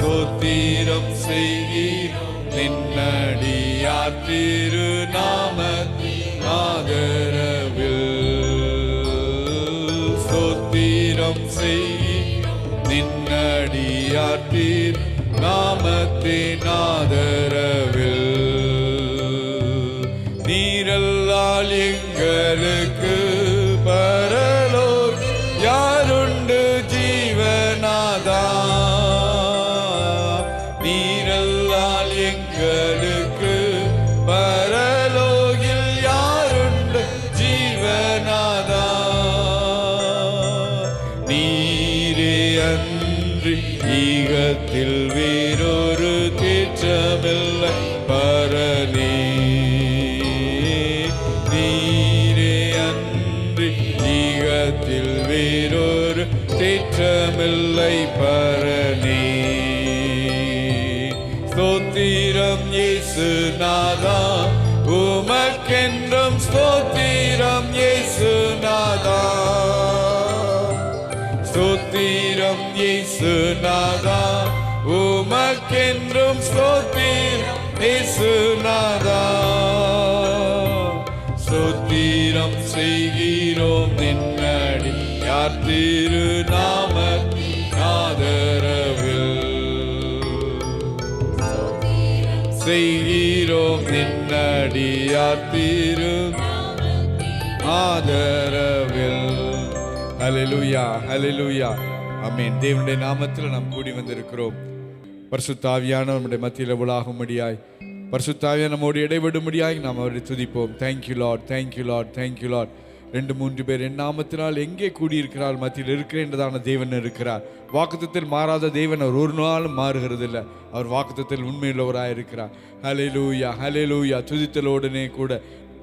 ஸ்தோத்திரம் செய்கிறோம் நின்னடியார் திருநாமத்தின் ஆதரவில். ஸ்தோத்திரம் செய்கிறோம் நின்னடியார் திருநாமத்தின் ஆதரவில். நீரல்லால் எங்களுக்கு பரலோர் யாருண்டு ஜீவநாதா. நீரல்லால் எங்களுக்கு பரலோகில் யாருண்டு ஜீவநாதா. நீரே அன்றி ஈகத்தில் வேறொரு தேற்றமில்லை பரனே. வேறொரு தேற்றமில்லை பரனே. ஸ்தோத்திரம் இயேசுநாதா உமக்கென்றும் ஸ்தோத்திரம் இயேசுநாதா. ஸ்தோத்திரம் இயேசுநாதா உமக்கென்றும் ஸ்தோத்திரம் இயேசுநாதா. ஸ்தோத்திரம் செய்கிறோம் நின்னடி யார் திருநாமத்தின் ஆதரவில். செய்கிறோம் நின்னடி யார் திருநாமத்தின் ஆதரவில். ஹல்லேலூயா ஹல்லேலூயா ஆமென். தேவனுடைய நாமத்தில் நாம் கூடி வந்திருக்கிறோம். பரிசுத்த ஆவியானவர் நம்முடைய மத்தியில் உலாகும்படியாய், பரிசுத்த ஆவியானவர் நம்மோடு இடைவிடும்படியாய் நாம் அவரை துதிப்போம். Thank you Lord, thank you Lord, thank you Lord. 2-3 பேர் என் நாமத்தினால் எங்கே கூடியிருக்கிறார் மத்தியில் இருக்கிறேன் என்றதான தேவன் இருக்கிறார். வாக்குத்தத்தில் மாறாத தேவன் அவர் ஒரு நாளும் மாறுகிறது இல்லை. அவர் வாக்குத்தத்தில் உண்மையுள்ளவராக இருக்கிறார். ஹல்லேலூயா ஹல்லேலூயா. துதித்தலோடனே கூட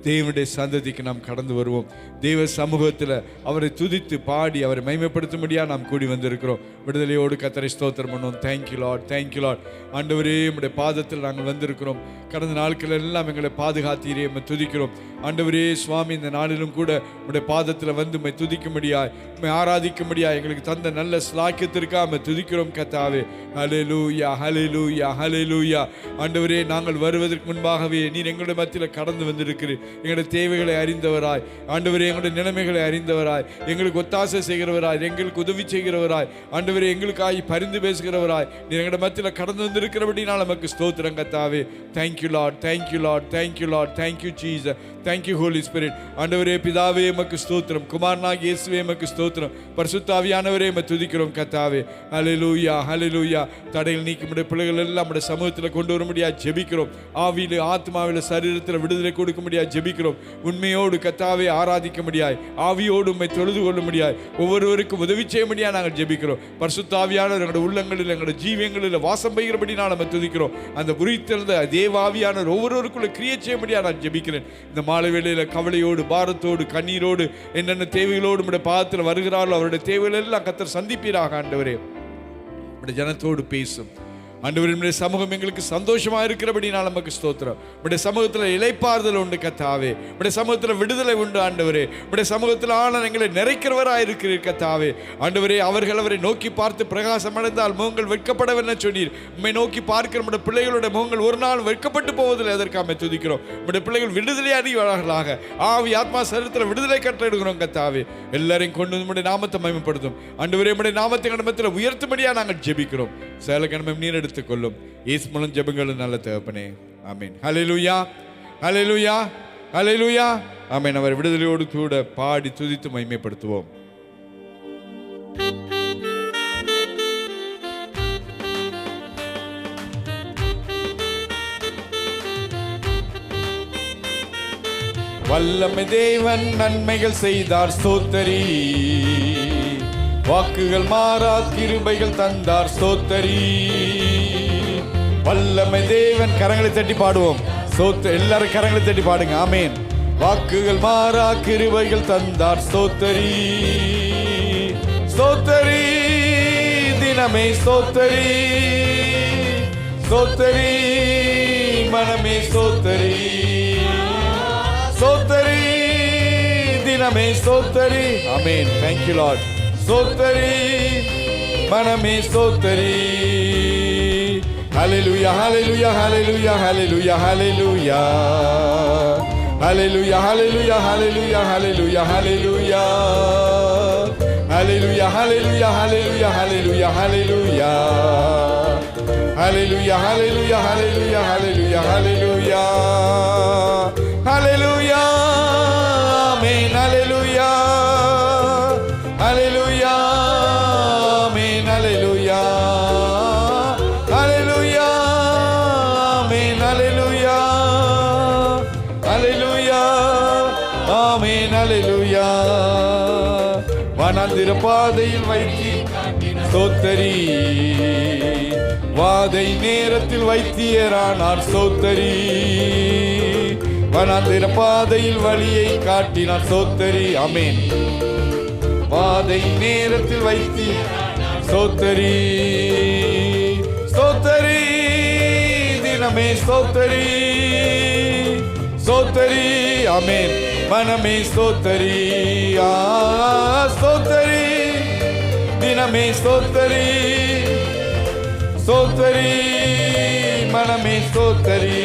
தேவனுடைய சந்ததிக்கு நாம் கடந்து வருவோம். தேவ சமூகத்தில் அவரை துதித்து பாடி அவரை மகிமைப்படுத்தும்படியாக நாம் கூடி வந்திருக்கிறோம். விடுதலையோடு கர்த்தரை ஸ்தோத்திரம் பண்ணுவோம். Thank you Lord, thank you Lord. ஆண்டவரே உம்முடைய பாதத்தில் நாங்கள் வந்திருக்கிறோம். கடந்த நாட்கள் எல்லாம் எங்களை பாதுகாத்தீரே, உம்மை துதிக்கிறோம். ஆண்டவரே சுவாமி, இந்த நாளிலும் கூட உம்முடைய பாதத்தில் வந்து உம்மை துதிக்கும்படியாய், உம்மை ஆராதிக்கும்படியாய் எங்களுக்கு தந்த நல்ல ஸ்லாக்கியத்திற்காக உம்மை துதிக்கிறோம் கர்த்தாவே. ஹல்லேலூயா ஹல்லேலூயா ஹல்லேலூயா. ஆண்டவரே, நாங்கள் வருவதற்கு முன்பாகவே நீர் எங்களுடைய மத்தியில் கடந்து வந்திருக்கிறீர். எங்களுடைய தேவைகளை அறிந்தவராய், ஆண்டவரே எங்களுடைய நிலைமைகளை அறிந்தவராய், எங்களுக்கு ஒத்தாசை செய்கிறவராய், எங்களுக்கு உதவி செய்கிறவராய், ஆண்டவரே எங்களுக்காய் பரிந்து பேசுகிறவராய் நீர் எங்களுடைய மத்தியில் கடந்து வந்திருக்கிறபடினால் நமக்கு ஸ்தோத்திரம் கர்த்தாவே. Thank you Lord, thank you Lord, thank you Lord, thank you Jesus, thank you Holy Spirit. ஆண்டவரே பிதாவே எமக்கு ஸ்தோத்திரம், குமாரனாகிய இயேசுவே எமக்கு ஸ்தோத்திரம், பரிசுத்த ஆவியானவரே எம்மை துதிக்கிறோம் கர்த்தாவே. ஹல்லேலூயா ஹல்லேலூயா. தடையில் நீக்கி நம்முடைய பிள்ளைகள் எல்லாம் நம்முடைய சமூகத்தில் கொண்டு வரும்படியாக ஜெபிக்கிறோம். ஆவியிலே ஆத்மாவிலே சரீரத்தில் விடுதலை கொடுக்கும்படியாக ஜெபிக்கிறோம். உண்மையோடு கர்த்தாவே ஆராதிக்க முடியாய், ஆவியோடு உம்மை தொழுது கொள்ள முடியாய், ஒவ்வொருவருக்கும் உதவி செய்ய முடியாது நாங்கள் ஜெபிக்கிறோம். பரிசுத்த ஆவியானவர் எங்களுடைய உள்ளங்களில் எங்களுடைய ஜீவியங்களில் வாசம் பெய்கிறபடி நான் நம்ம துதிக்கிறோம். அந்த குறித்திருந்த தேவாவியானவர் ஒவ்வொருவருக்குள்ள கிரியை செய்ய முடியாது நான் ஜெபிக்கிறேன். இந்த மாலை வேளையில் கவலையோடு, பாரத்தோடு, கண்ணீரோடு, என்னென்ன தேவைகளோடு நம்முடைய பாதத்தில் வருகிறார்களோ அவருடைய தேவைகள் எல்லாம் கர்த்தர் சந்திப்பீராக. ஆண்டவரே நம்முடைய ஜனத்தோடு பேசும். ஆண்டவரே நம்முடைய சமூகம் எங்களுக்கு சந்தோஷமாக இருக்கிறபடினால் நமக்கு ஸ்தோத்திரம். நம்முடைய சமூகத்தில் இளைப்பாறுதல் உண்டு கர்த்தாவே. நம்முடைய சமூகத்தில் விடுதலை உண்டு ஆண்டவரே. நம்முடைய சமூகத்தில் ஆன எங்களை நிறைக்கிறவராக இருக்கிறீர் கர்த்தாவே. ஆண்டவரே, அவர்கள் அவரை நோக்கி பார்த்து பிரகாசம் அடைந்தால் முகங்கள் வெட்கப்படவென சொன்னீர். உம்மை நோக்கி பார்க்கிற நம்முடைய பிள்ளைகளுடைய முகங்கள் ஒரு நாள் வெட்கப்பட்டு போவதில் எதற்காக துதிக்கிறோம். நம்முடைய பிள்ளைகள் விடுதலை அடைவார்களாக. ஆவி ஆத்மா சரீரத்தில் விடுதலை கட்டளையிடுகிறோம் கர்த்தாவே. எல்லாரையும் கொண்டு நம்முடைய நாமத்தை மகிமைப்படுத்தும். ஆண்டவரே, நம்முடைய நாமத்தை கடமத்தில் உயர்த்தும்படியாக நாங்கள் ஜெபிக்கிறோம். சேல கடமை நீர் எடுத்துக்கொள்ளும். இயேசு மூலம் ஜெபங்களும் நல்ல தகப்பனே, ஆமென். ஹல்லேலூயா ஹல்லேலூயா ஹல்லேலூயா ஆமென். அவர் விடுதலையோடு கூட பாடி துதித்து மகிமைப்படுத்துவோம். வல்லமை தேவன் நன்மைகள் செய்தார் ஸ்தோத்திரி, வாக்குகள் மாறா கிருபைகள் தந்தார் ஸ்தோத்திரி. வல்லமை தேவன். கரங்களை தட்டி பாடுவோம். எல்லாரும் கரங்களை தட்டி பாடுங்க. ஆமென். வாக்குகள் மாறா கிருபைகள் தந்தார் ஸ்தோத்திரி, ஸ்தோத்திரி தினமே ஸ்தோத்திரி, ஸ்தோத்திரி மனமே ஸ்தோத்திரி, ஸ்தோத்திரி தினமே ஸ்தோத்திரி. ஆமென். Thank you Lord. ஸ்தோத்திரி மனமே ஸ்தோத்திரி. Hallelujah, hallelujah, hallelujah, hallelujah, hallelujah. Hallelujah, hallelujah, hallelujah, hallelujah, hallelujah. Hallelujah, hallelujah, hallelujah, hallelujah, hallelujah. Hallelujah, hallelujah, hallelujah, hallelujah, hallelujah. Hallelujah, amen, hallelujah. Hallelujah, amen, hallelujah. Hallelujah, amen, hallelujah. Hallelujah, amen, hallelujah. வனாந்திர பாதையில் வைத்தி ஸ்தோத்தரி, வாதை நேரத்தில் வைத்தியரானார் ஸ்தோத்தரி. வனாந்திர பாதையில் வழியை காட்டினார் ஸ்தோத்தரி. ஆமென். வாதை நேரத்தில் வைத்தி ஸ்தோத்தரி, ஸ்தோத்தரி, தினமே ஸ்தோத்தரி, ஸ்தோத்தரி. ஆமென். மனமே ஸ்தோத்தரி, ஸ்தோத்தரி, தினமே ஸ்தோத்தரி, ஸ்தோத்தரி, மனமே ஸ்தோத்தரி.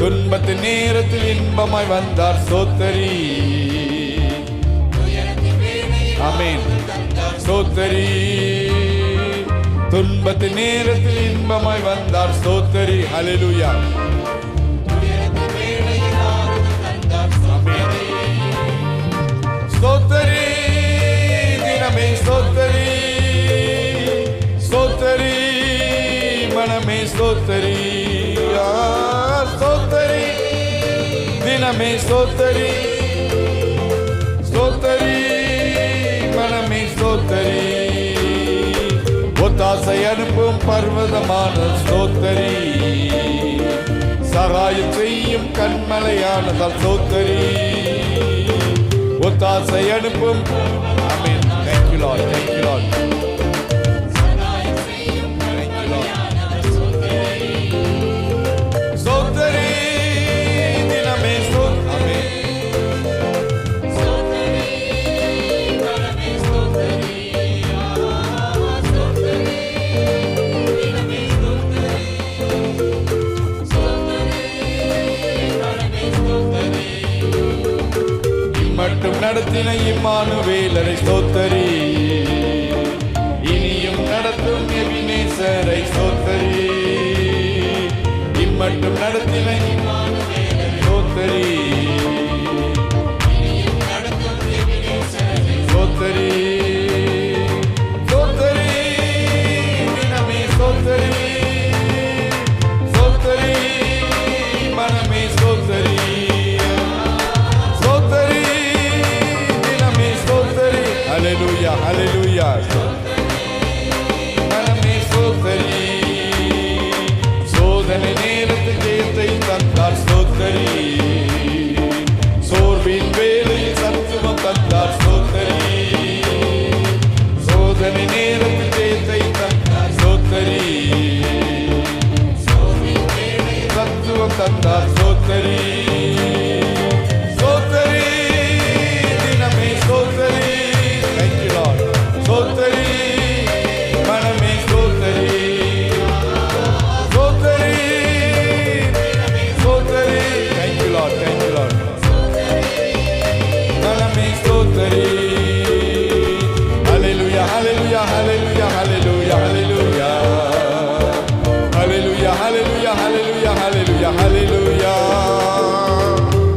துன்பத்து நேரத்தில் இன்பமாய் வந்தார் ஸ்தோத்தரி. ஆமென். ஸ்தோத்தரி, துன்பத்து நேரத்தில் இன்பமாய் வந்தார் ஸ்தோத்தரி. ஹல்லேலூயா. ஸ்தோத்தரி, தினமே ஸ்தோத்தரி, ஸ்தோத்தரி, மனமே ஸ்தோத்தரி, ஸ்தோத்தரி, தினமே ஸ்தோத்தரி, ஸ்தோத்தரி, மனமே ஸ்தோத்தரி. ஒத்தாசை அனுப்பும் பர்வதமான ஸ்தோத்தரி, சகாயம் செய்யும் கண்மலையானதால் ஸ்தோத்தரி. ஒத்தாசை அனுப்பும். ஆமென். Thank you Lord, thank you Lord. ஸ்தோத்தரி, தினமே ஸ்தோத்தரி. மட்டும் நடத்தின இம்மானுவேலரை ஸ்தோத்தரி, இனியும் நடத்தும் எபினேசரை ஸ்தோத்தரி. இம்மட்டும் நடத்தின இம்மானுவேலரை ஸ்தோத்தரி, ஸ்தோத்தரி, ஸ்தோத்தரி, தினமே ஸ்தோத்தரி, ஸ்தோத்தரி, மனமே ஸ்தோத்தரி, ஸ்தோத்தரி, தினமே ஸ்தோத்தரி. ஹல்லேலூயா, ஹல்லேலூயா. மனமே ஸ்தோத்தரி, சோதனை நேரத்தில் ஜெயத்தை தந்தார் ஸ்தோத்தரி. சோர்வின் வேளையில் சத்துவம் தந்தார் ஸ்தோத்தரி. சோதனை நேரத்தில் ஜெயத்தை தந்தார் ஸ்தோத்தரி. சத்துவம் தந்தார் ஸ்தோத்தரி. ஸ்தோத்தரி, தினமே ஸ்தோத்தரி. Thank you Lord. ஸ்தோத்தரி, மனமே ஸ்தோத்தரி, ஸ்தோத்தரி, ஸ்தோத்தரி. Thank you Lord, thank you Lord. மனமே ஸ்தோத்தரி. Hallelujah, hallelujah, hallelujah, hallelujah, hallelujah. Hallelujah, hallelujah, hallelujah, hallelujah, hallelujah.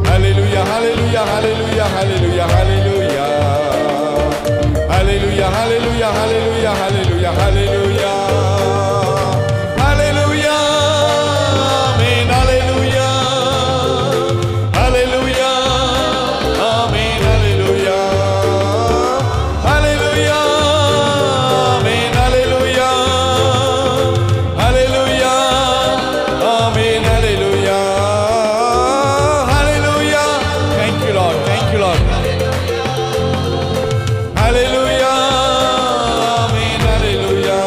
Hallelujah, hallelujah, hallelujah, hallelujah, hallelujah. Hallelujah, hallelujah, hallelujah, hallelujah, hallelujah. Hallelujah, amen, hallelujah. Hallelujah, amen, hallelujah. Hallelujah, amen, hallelujah. Hallelujah, amen, hallelujah. Hallelujah. Thank you Lord, thank you Lord. Hallelujah, amen, hallelujah.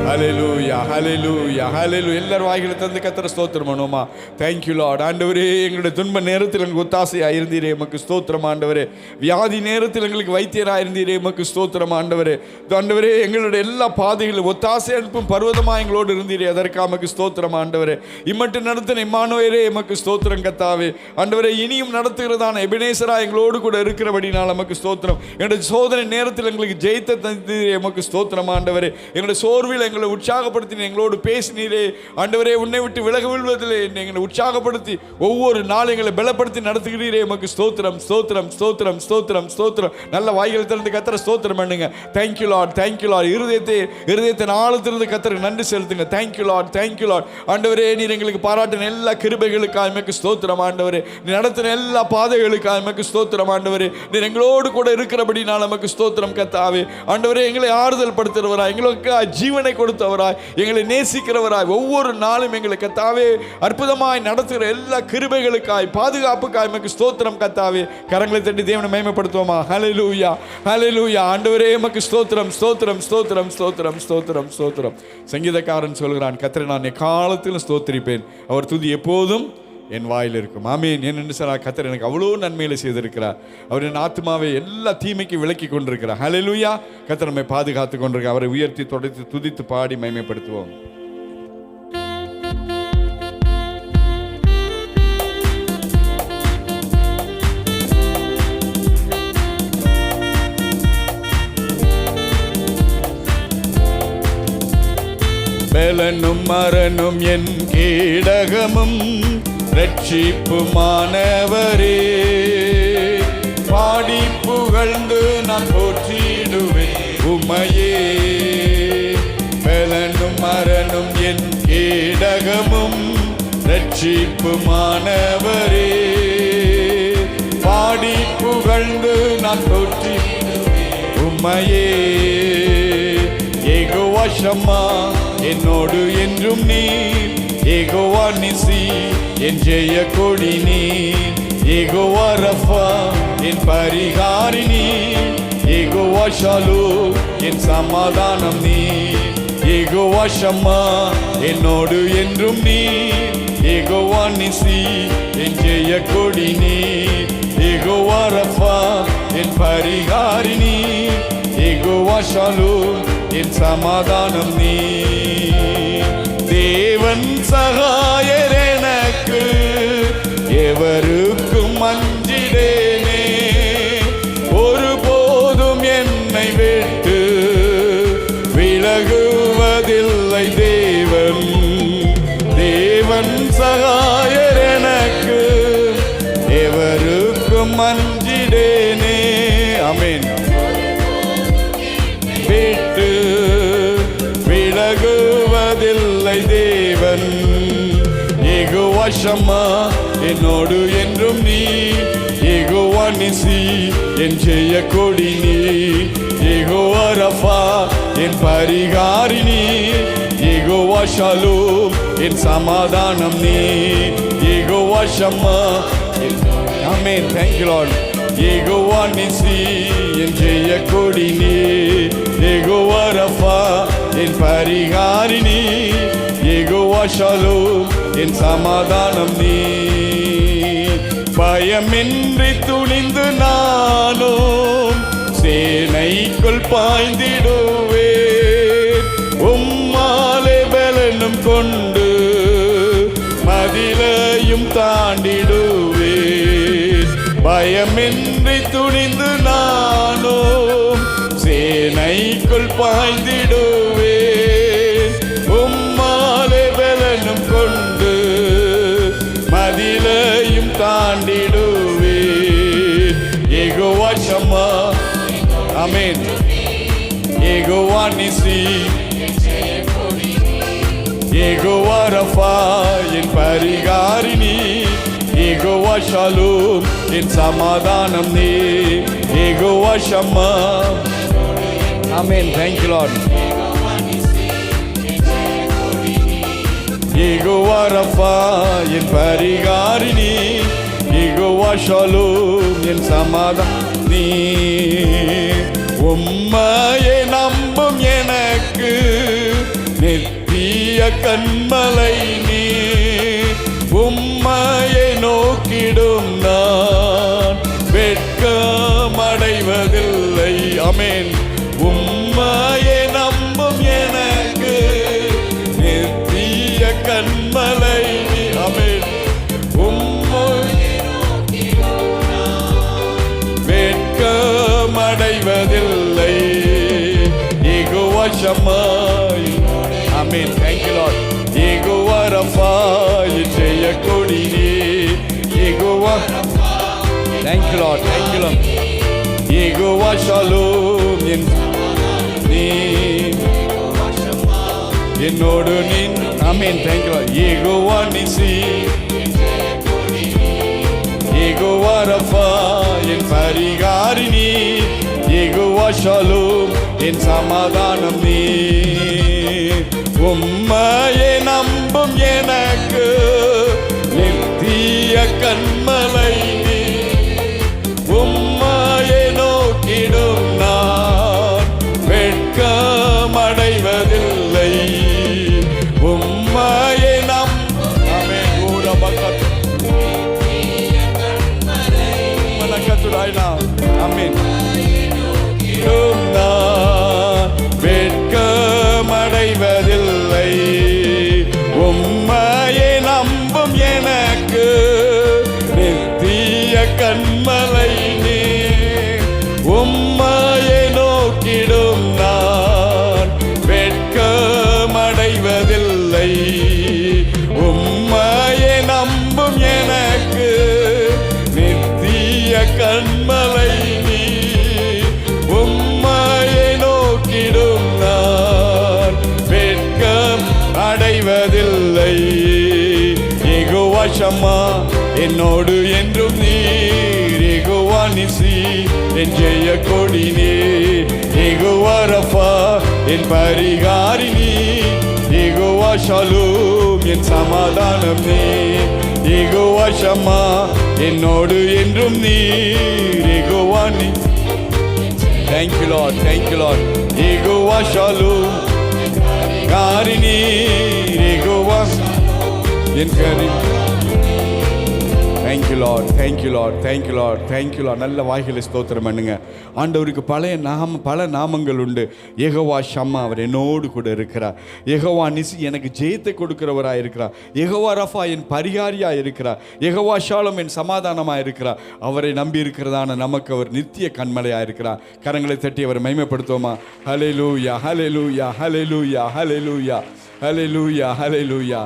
Hallelujah, hallelujah. ஹalleluya ஹalleluya. எல்லாரும் வாய்களை தந்து கர்த்தரை ஸ்தோத்திரம் பண்ணுவோமா? Thank you Lord. ஆண்டவரே, எங்களுடைய துன்ப நேரத்தில் எங்களுக்கு ஒத்தாசையாக இருந்தீரே, எமக்கு ஸ்தோத்திரம் ஆண்டவரே. வியாதி நேரத்தில் எங்களுக்கு வைத்தியராக இருந்தீரே, எமக்கு ஸ்தோத்திரம் ஆண்டவரே. ஆண்டவரே, எங்களுடைய எல்லா பாதைகளும் ஒத்தாசை அனுப்பும் பர்வதமாக எங்களோடு இருந்தீரே, அதற்காக எமக்கு ஸ்தோத்திரம் ஆண்டவரே. இம்மட்டு நடத்தின இம்மானுவேலே எமக்கு ஸ்தோத்திரம் கர்த்தாவே. ஆண்டவரே, இனியும் நடத்துகிறதான எபெனேசரா எங்களோடு கூட இருக்கிறபடினால் எமக்கு ஸ்தோத்திரம். எங்களுடைய சோதனை நேரத்தில் எங்களுக்கு ஜெயித்த தந்தீரே, எமக்கு ஸ்தோத்திரம் ஆண்டவரே. எங்களுடைய சோர்வில் எங்களை உற்சாகப்படுத்தி எங்களோடு பேசினீரே ஆண்டவரே. உன்னை விட்டு விலக விழுவதில்லை எங்களை உற்சாகப்படுத்தி ஒவ்வொரு நாளும் எங்களை பலப்படுத்தி நடத்துகிறீரே, எமக்கு ஸ்தோத்திரம் ஸ்தோத்திரம் ஸ்தோத்திரம் ஸ்தோத்திரம் ஸ்தோத்திரம். நல்ல வாய்கள் திறந்து கர்த்தரை ஸ்தோத்திரம் பண்ணுங்க. Thank you Lord, thank you Lord. இருதயத்தின் ஆழத்திலிருந்து கர்த்தருக்கு நன்றி செலுத்துங்க. Thank you Lord, thank you Lord. ஆண்டவரே, நீர் எங்களுக்கு பாராட்டின எல்லா கிருபைகளுக்காக எமக்கு ஸ்தோத்திரம் ஆண்டவரே. நீ நடத்தின எல்லா பாதைகளுக்காக எமக்கு ஸ்தோத்திரம் ஆண்டவரே. நீர் எங்களோடு கூட இருக்கிறபடினால் எமக்கு ஸ்தோத்திரம் கர்த்தாவே. ஆண்டவரே, எங்களை ஆறுதல் படுத்துகிறவராய், எங்களுக்கு ஜீவனை கொடுத்தவராய், எங்களை நேசிக்கிறவராய், ஒவ்வொரு நாளும் எங்களை கர்த்தாவே அற்புதமாய் நடத்துகிற எல்லா கிருபைகளுக்காய், பாதுகாப்புக்காய் எமக்கு ஸ்தோத்திரம் கர்த்தாவே. கரங்களை தட்டி தேவனை மகிமைப்படுத்துவோமா? ஹல்லேலூயா ஹல்லேலூயா. ஆண்டவரே, எமக்கு ஸ்தோத்திரம் ஸ்தோத்திரம் ஸ்தோத்திரம் ஸ்தோத்திரம் ஸ்தோத்திரம் ஸ்தோத்திரம். சங்கீதக்காரன் சொல்கிறான், கர்த்தரை நான் எக்காலத்திலும் ஸ்தோத்திரிப்பேன், அவர் துதி எப்போதும் என் வாயில் இருக்கும். ஆமீன். என்னென்னு சொன்னால், கர்த்தர் எனக்கு அவ்வளோ நன்மையில செய்திருக்கிறார். அவர் என் ஆத்மாவை எல்லா தீமைக்கு விலக்கி கொண்டிருக்கிறார். ஹல்லேலூயா. கர்த்தர் நம்மை பாதுகாத்து கொண்டிருக்கிறார். அவரை உயர்த்தி தொடர்ந்து துதித்து பாடி மகிமைப்படுத்துவோம். பலனும் மரணும் என் கேடகமும் ரட்சிப்புமானவரே, பாடி புகழ்ந்து நான் போற்றிடுவேன் உம்மையே. பலனும் மரணும் என் கேடகமும் ரட்சிப்புமானவரே, பாடி புகழ்ந்து நான் போற்றிடுவேன் உம்மையே. யெகோவா ஷம்மா என்னோடு என்றும் நீர், யெகோவா நிசி என் ஜெய கொடி நீர், யெகோவா ரஃபா என் பரிகாரி நீர், யெகோவா ஷாலோம் என் சமாதானம் நீர், யெகோவா ஷம்மா என்னோடு என்றும் நீர், யெகோவா நிசி என் ஜெய கொடி நீர், யெகோவா ரஃபா என் பரிகாரி நீர், யெகோவா ஷாலோம் என் சமாதானம் நீர். தேவன் சகாயர் எனக்கு, எவருக்கும் அஞ்சிடேனே, ஒருபோதும் என்னை விட்டு விலகுவதில்லை தேவன். தேவன் சகாயர் எனக்கு, எவருக்கும் அஞ்சிடேனே. ஆமென். விட்டு விலகுவதில்லை தேவன். யெகோவா ஷம்மா என்னோடு என்றும் நீ, யெகோவா நிசி என் ஜெய கொடி நீ, யெகோவா ரஃபா என் பரிகாரி நீ, யெகோவா ஷாலோம் என் சமாதானம் நீ, Jehovah Shammah. Amen. Thank you Lord. Jehovah நிசி என் ஜெய கொடி நீ, யெகோவா ரஃபா என் பரிகாரி நீ, யெகோவா ஷாலோம் என் சமாதானம் நீ. பயமின்றி துணிந்து நானும் சேனைக்குள் பாய்ந்திடுவேன், உம்மாலே பலனும் கொண்டு மதிலையும் தாண்டிடுவேன். பயமின்றி துணிந்து நானும் சேனைக்குள் பாய்ந்திடுவேன், உம்மாலே பலனும் கொண்டு மதிலையும் தாண்டிடுவேன். Jehovah Shammah. Amen. Jehovah Nissi, Jehovah Rapha என் பரிகாரி நீ, யெகோவா ஷாலோம் என் சமாதானம் நீ, Jehovah Shammah. Amen. Thank you Lord. Jehovah Rapha என் பரிகாரி நீ, யெகோவா ஷாலோம் என் சமாதானம் நீ. உம்மையை நம்பும் எனக்கு நித்திய கண்மலை நீ, உம்மையை நோக்கிடும் நான் வெட்கமடைவதில்லை. ஆமென். உம்மையை நம்பும் எனக்கு நித்திய கண்மலை நீ. ஆமென். வெட்கமடைவதில்லை. Jehovah Shammah. Amen. Thank you Lord. Jehovah Rapha ஜெய கொடி நீ. Jehovah. Thank you Lord. Thank you Lord. Jehovah Shalom நீ என்னோடு நீ. Amen. Thank you Lord. Jehovah Nissi. Jehovah Rapha என் பரிகாரிணி. யெகோவா ஷாலோம் என் சமாதானம் நீ. உம்மையை நம்பும் எனக்கு நித்திய கண்மலை நீ. உம்மையை நோக்கிடும் நான் வெட்கமடைவதில்லை. உம்மையை வெட்கமடைவதில்லை. உம்மையை நம்பும் எனக்கு நித்திய கண்மலை நீ. உம்மையை நோக்கிடும் நான் வெட்கமடைவதில்லை. உம்மையை நம்பும் எனக்கு நித்திய கண்மலை நீ. உம்மையை நோக்கிடும் நான் வெட்கம் அடைவதில்லை. யெகோவா ஷம்மா என்னோடு என்றும் நீர். யெகோவா நிசி என் ஜெய கொடி நீர். யெகோவா ரஃபா என் பரிகாரிணி. யெகோவா ஷாலோம் என் சமாதானம் நீர். யெகோவா ஷம்மா என்னோடு என்றும் நீர். யெகோவா நீ. Thank you Lord. Thank you Lord. Jehovah Shalom காரிணி. யெகோவா என் கரி. Thank you Lord. Thank you Lord. Thank you Lord. Thank you Lord. நல்ல வாய்களை ஸ்தோத்திரம் பண்ணுங்க. ஆண்டவருக்கு பல நாமங்கள் உண்டு. யெகோவா ஷம்மா அவர் என்னோடு கூட இருக்கிறார். யெகோவா நிசி எனக்கு ஜெயத்தை கொடுக்கிறவராக இருக்கிறார். யெகோவா ரஃபா என் பரிகாரியாக இருக்கிறார். யெகோவா ஷாலோம் என் சமாதானமாக இருக்கிறார். அவரை நம்பி இருக்கிறதான நமக்கு அவர் நித்திய கண்மலையாக இருக்கிறார். கரங்களை தட்டி அவரை மகிமைப்படுத்துவோமா? ஹல்லேலூயா, ஹல்லேலூயா, ஹல்லேலூயா, ஹல்லேலூயா, ஹல்லேலூயா, ஹல்லேலூயா.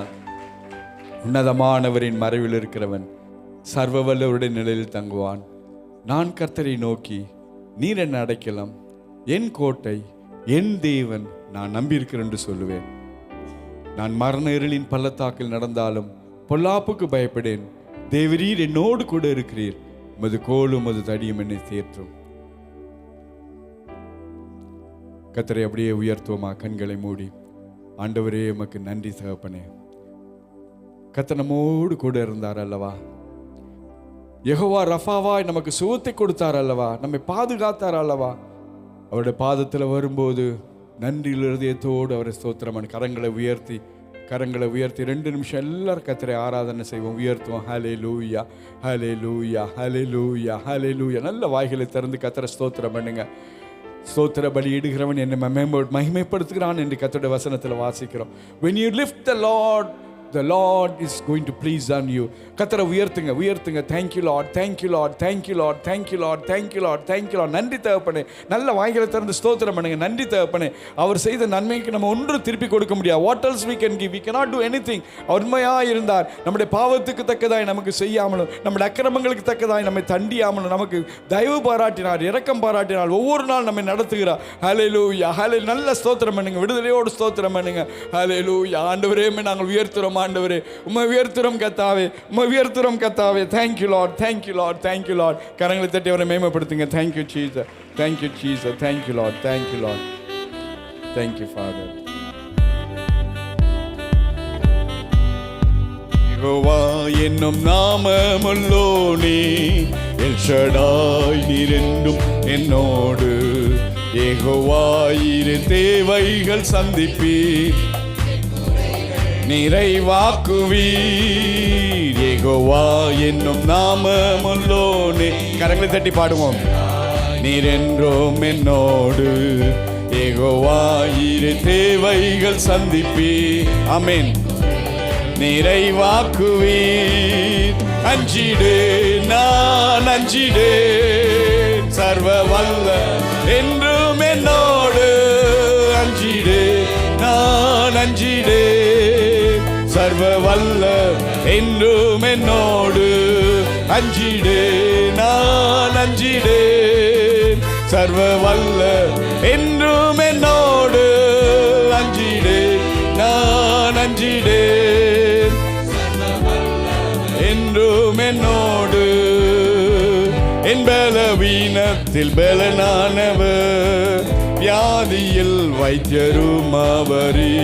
உன்னதமானவரின் மறைவில் இருக்கிறவன் சர்வ வல்லவருடைய நிலையில் தங்குவான். நான் கர்த்தரை நோக்கி, நீர் என்ன அடைக்கலம், என் கோட்டை, என் தேவன், நான் நம்பியிருக்கிறேன் என்று சொல்லுவேன். நான் மரண இருளின் பள்ளத்தாக்கில் நடந்தாலும் பொல்லாப்புக்கு பயப்படேன். தேவரீர் என்னோடு கூட இருக்கிறீர். உமது கோலும் உமது தடியும் என்னை தேற்றும். கர்த்தரை அப்படியே உயர்த்துவோமா? கண்களை மூடி. ஆண்டவரே உமக்கு நன்றி தகப்பனே. கர்த்தர் நம்மோடு கூட இருந்தார் அல்லவா? யெகோவா ரஃபாவாய் நமக்கு சுகத்தை கொடுத்தார் அல்லவா? நம்மை பாதுகாத்தார் அல்லவா? அவருடைய பாதத்தில் வரும்போது நன்றியில் இருதயத்தோடு அவரை ஸ்தோத்திரம். கரங்களை உயர்த்தி 2 நிமிஷம் எல்லாரும் கர்த்தரை ஆராதனை செய்வோம், உயர்த்துவோம். ஹல்லேலூயா, ஹல்லேலூயா, ஹல்லேலூயா, ஹல்லேலூயா. நல்ல வாய்களை திறந்து கர்த்தரை ஸ்தோத்திரம் பண்ணுங்க. ஸ்தோத்திர பலி இடுகிறவன் என்னை மகிமைப்படுத்துகிறான் என்று கர்த்தருடைய வசனத்தில் வாசிக்கிறோம். When you lift the Lord is going to please on you. கர்த்தரை உயர்த்துங்க. Thank you Lord, thank you Lord, thank you Lord, thank you Lord, thank you Lord, thank you Lord. நன்றி தகப்பனே. நல்ல வாய்களை திறந்து ஸ்தோத்திரம் பண்ணுங்க. நன்றி தகப்பனே. அவர் செய்த நன்மைக்கு நம்ம ஒன்று திருப்பி கொடுக்க முடியாது. What else we can give? We cannot do anything. அவர் உண்மையாக இருந்தார். நம்முடைய பாவத்துக்கு தக்கதாய் நமக்கு செய்யாமலும், நம்முடைய அக்கிரமங்களுக்கு தக்கதாய் நம்மை தண்டியாமலும் நமக்கு தயவு பாராட்டினார், இரக்கம் பாராட்டினார். ஒவ்வொரு நாள் நம்மை நடத்துகிறார். ஹல்லேலூயா, ஹல்லேலூயா. நல்ல ஸ்தோத்திரம் பண்ணுங்க. விடுதலையோடு ஸ்தோத்திரம் பண்ணுங்க. ஹல்லேலூயா. ஆண்டவரே நாங்கள் உயர்த்துறோம். ஆண்டவரே உம்மை உயர்த்துறோம் கர்த்தாவே, உம்மை உயர்த்துறோம் கர்த்தாவே. Thank you Lord, thank you Lord, thank you Lord. கரங்களை தட்டி அவரை மகிமைப்படுத்துங்க. Thank you Jesus, thank you Jesus, thank you Lord, thank you Lord, thank you Father. Jehovah என்னும் நாமமுள்ளோனே, எல் ஷடாய் நீரென்றும் என்னோடு. யெகோவா இரு தேவைகள் சந்திப்பீர். நிறைவாக்குவீர். யெகோவா என்னும் நாமமுள்ளோனே. கரங்களை தட்டி பாடுவோம். நீர் என்றும் என்னோடு, யெகோவா இரு தேவைகள் சந்திப்பி. ஆமென். நிறைவாக்குவீர். அஞ்சிடு நான் அஞ்சிடேன், சர்வ வல்ல என்றும் என்னோடு. அஞ்சிடு நான் அஞ்சிடேன், சர்வ வல்ல என்றும் என்னோடு. அஞ்சிடு நான் அஞ்சிடேன், சர்வ வல்ல என்றும் என்னோடு. அஞ்சிடு நான் அஞ்சிடேன், என்றும் என்னோடு. என் பலவீனத்தில் பலனானவர், வியாதியில் வைத்தியரும் அவரே.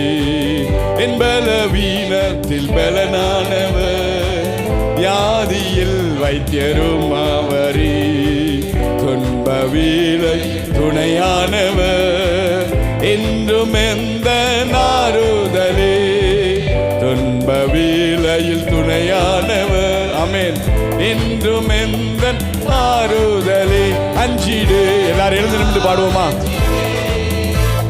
என் பலவீனத்தில் பலனானவர், வியாதியில் வைத்தியரும் அவரே. துன்ப வேளை துணையானவர், என்றும் எந்த நாறுதலே. துன்ப வேளையில் துணையானவர். ஆமென். என்றும் எந்த ஆறுதலே. அஞ்சிடு. எல்லாரும் எழுந்து நின்று பாடுவோமா?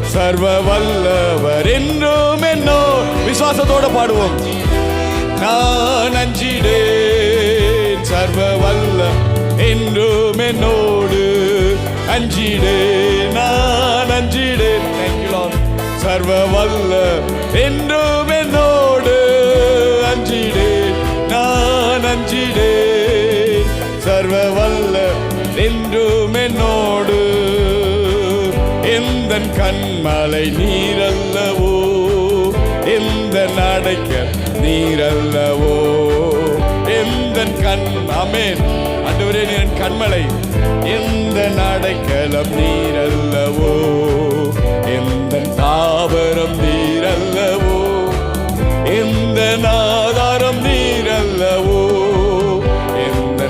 சர்வ வல்லவர் என்றும் என்னோ. விசுவாசத்தோட பாடுவோம். நான் அஞ்சிடேன், சர்வ வல்ல என்றும் என்னோடு. அஞ்சிடேன் நான் அஞ்சிடேன். Thank you Lord. சர்வ வல்ல என்றும் என்னோடு. அஞ்சிடேன் நான் அஞ்சிடேன், சர்வ வல்ல என்றும் என்னோடு. எந்தன் கண்மலை நீரல்லவோ, எந்த நடைக்க நீரல்லவோ. எந்தன் கண். ஆமென். ஆண்டவரே என் கண்மலை, எந்த நடைக்கலம் நீரல்லவோ. எந்த தாவரம் நீரல்லவோ, எந்த ஆதாரம் நீரல்லவோ. எந்த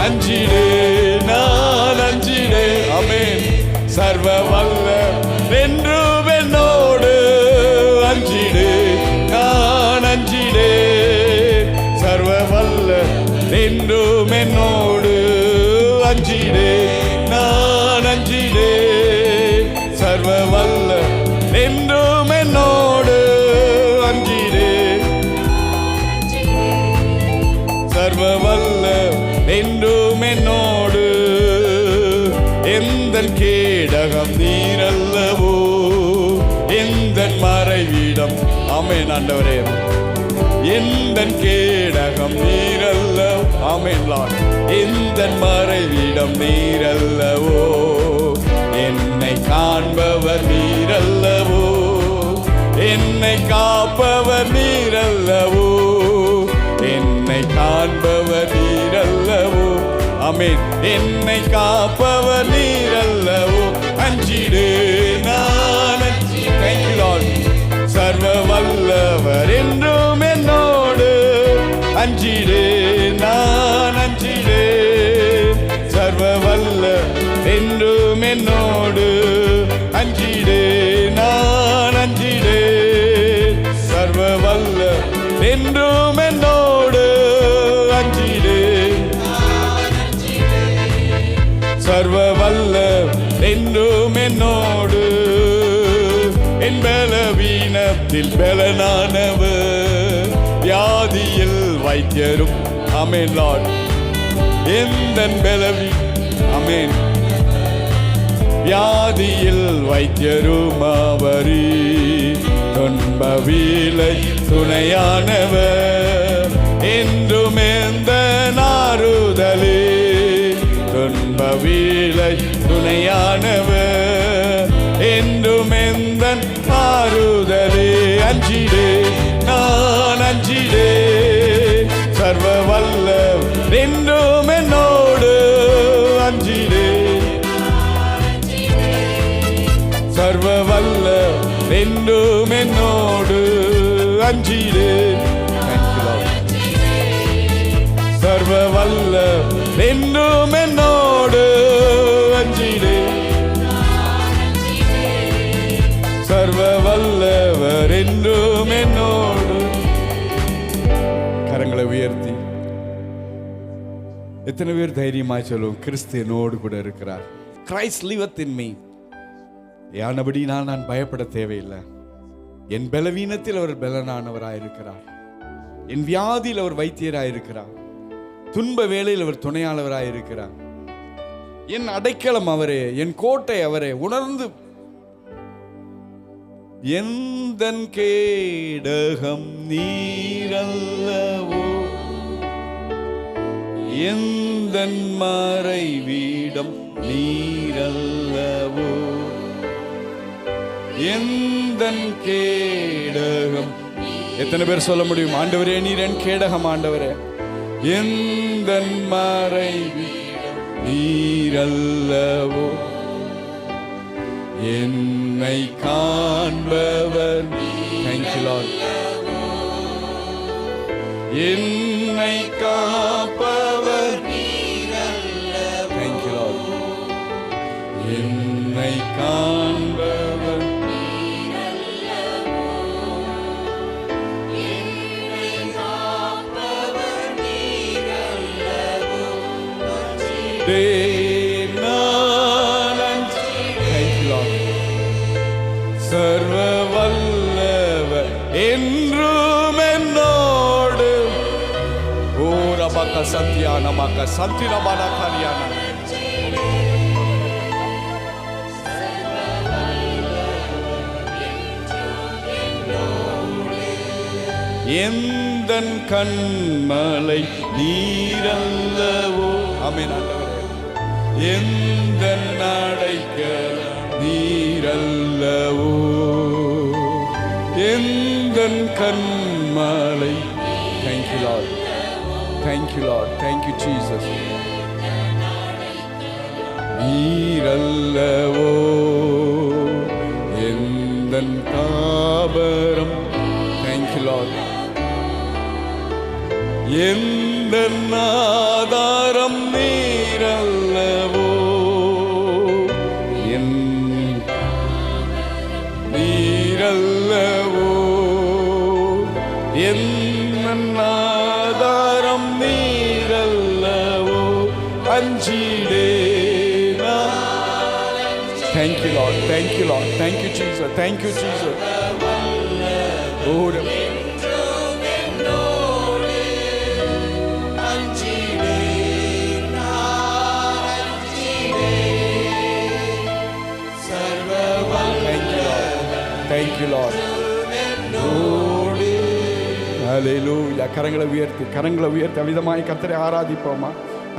அஞ்சிடே நான் அஞ்சிடே. ஆமென். சர்வ வல்ல என்றும் என்னோடு. அஞ்சிடே நான் அஞ்சிடே, சர்வ வல்ல என்றும் என்னோடு. அஞ்சிடே நான் அஞ்சிடே, சர்வ வல்ல என்றும் என்னோடு. அஞ்சிடே சர்வ வல்ல என்றும் என்னோடு. எந்த கேடகம் நீரல்லவோ, எந்த மறைவிடம். ஆமென் ஆண்டவரே. எந்த கேடகம் நீரல்லவோ. ஆமென் லார்ட். எந்த மறைவிடம் நீரல்லவோ. என்னை காண்பவர் நீரல்லவோ, என்னை காப்பவர் நீரல்லவோ. என்னை காண்பவர் நீரல்லவோ. ஆமென். என்னை காப்பவர் நீரல்லவோ. அஞ்சிடு நான் அஞ்சி. Thank you Lord. சர்வ வல்லவர் என்றும் என்னோடு. அஞ்சிடு நான் அஞ்சிடு, சர்வ வல்ல என்றும் என்னோடு. அஞ்சிடு நான் அஞ்சிடு, சர்வ வல்ல என்றும் என்னோடு. அஞ்சிடு சர்வ வல்ல என்றும் என்னோடு. என் பலவீனத்தில் பலனானவர், வியாதியில் வைத்தியரும். ஆமென் லார்ட். எந்த பலவி. ஆமென். வியாதியில் வைத்தியரும் அவரே. துன்ப வேளை துணையானவர், என்றும் எந்த நாறுதலே. துன்ப வேளை துணையானவர், என்றும் எந்த ஆறுதலே. அஞ்சிடே நான் அஞ்சிடே, சர்வ வல்ல என்றும் என்னோடு. அஞ்சிடே சர்வ வல்ல என்றும் என்னோடு. அஞ்சிடே சர்வ வல்ல என்றும் என்னோடு. அஞ்சிடே எத்தனை பேர் தைரியமாய் சொல்லுவோம், கிறிஸ்து என்னோடு கூட இருக்கிறார். Christ லிவத் in me. யானபடி நான் பயப்பட தேவையில்லை. என் பலவீனத்தில் அவர் பலனானவராயிருக்கிறார். என் வியாதியில் அவர் வைத்தியராயிருக்கிறார். துன்ப வேளையில் அவர் துணையாளவராயிருக்கிறார். என் அடைக்கலம் அவரே, என் கோட்டை அவரே. உணர்ந்து எந்தன் கேடகம் நீரல்லவோ, எந்தன் மறைவீடம் நீரல்லவோ, எந்தன் கேடகம். எத்தனை பேர் சொல்ல முடியும், ஆண்டவரே நீர் என் கேடகம் ஆண்டவரே, எந்தன் மறைவீடம் நீரல்லவோ, என்னை காண்பவர். Thank you Lord. என்னை காப்பவர் நீரல்லவோ. Thank you Lord. என்னை காண்பவர் நீரல்லவோ, என்னை காப்பவர் நீரல்லவோ. சர்வ வல்லவர் என்றும் என்னோடு. ஓ ரபக சத்யான மக சத்திரபன கரியான. எந்தன் கண்மலை நீரல்லவோ. ஆமென் ஆண்டவரே. எந்தன் அடைக்கலம் நீரல்லவோ, எந்தன் கண்மலை. Thank you Lord. Thank you Lord. Thank you Jesus. நீரல்லவோ, எந்தன் தாபரம். Thank you Lord. எந்தன் ஆதாரம் நீரல்லவோ, நீரல்லவோ, என் ஆதாரம் நீரல்லவோ. அஞ்சிடேனா. Thank you Lord. Thank you Lord. Thank you Jesus. Thank you Jesus. Oh Thank you Lord. Hallelujah. கரங்களை உயர்த்தி அவிதமாய் கர்த்தரை ஆராதிப்போமா.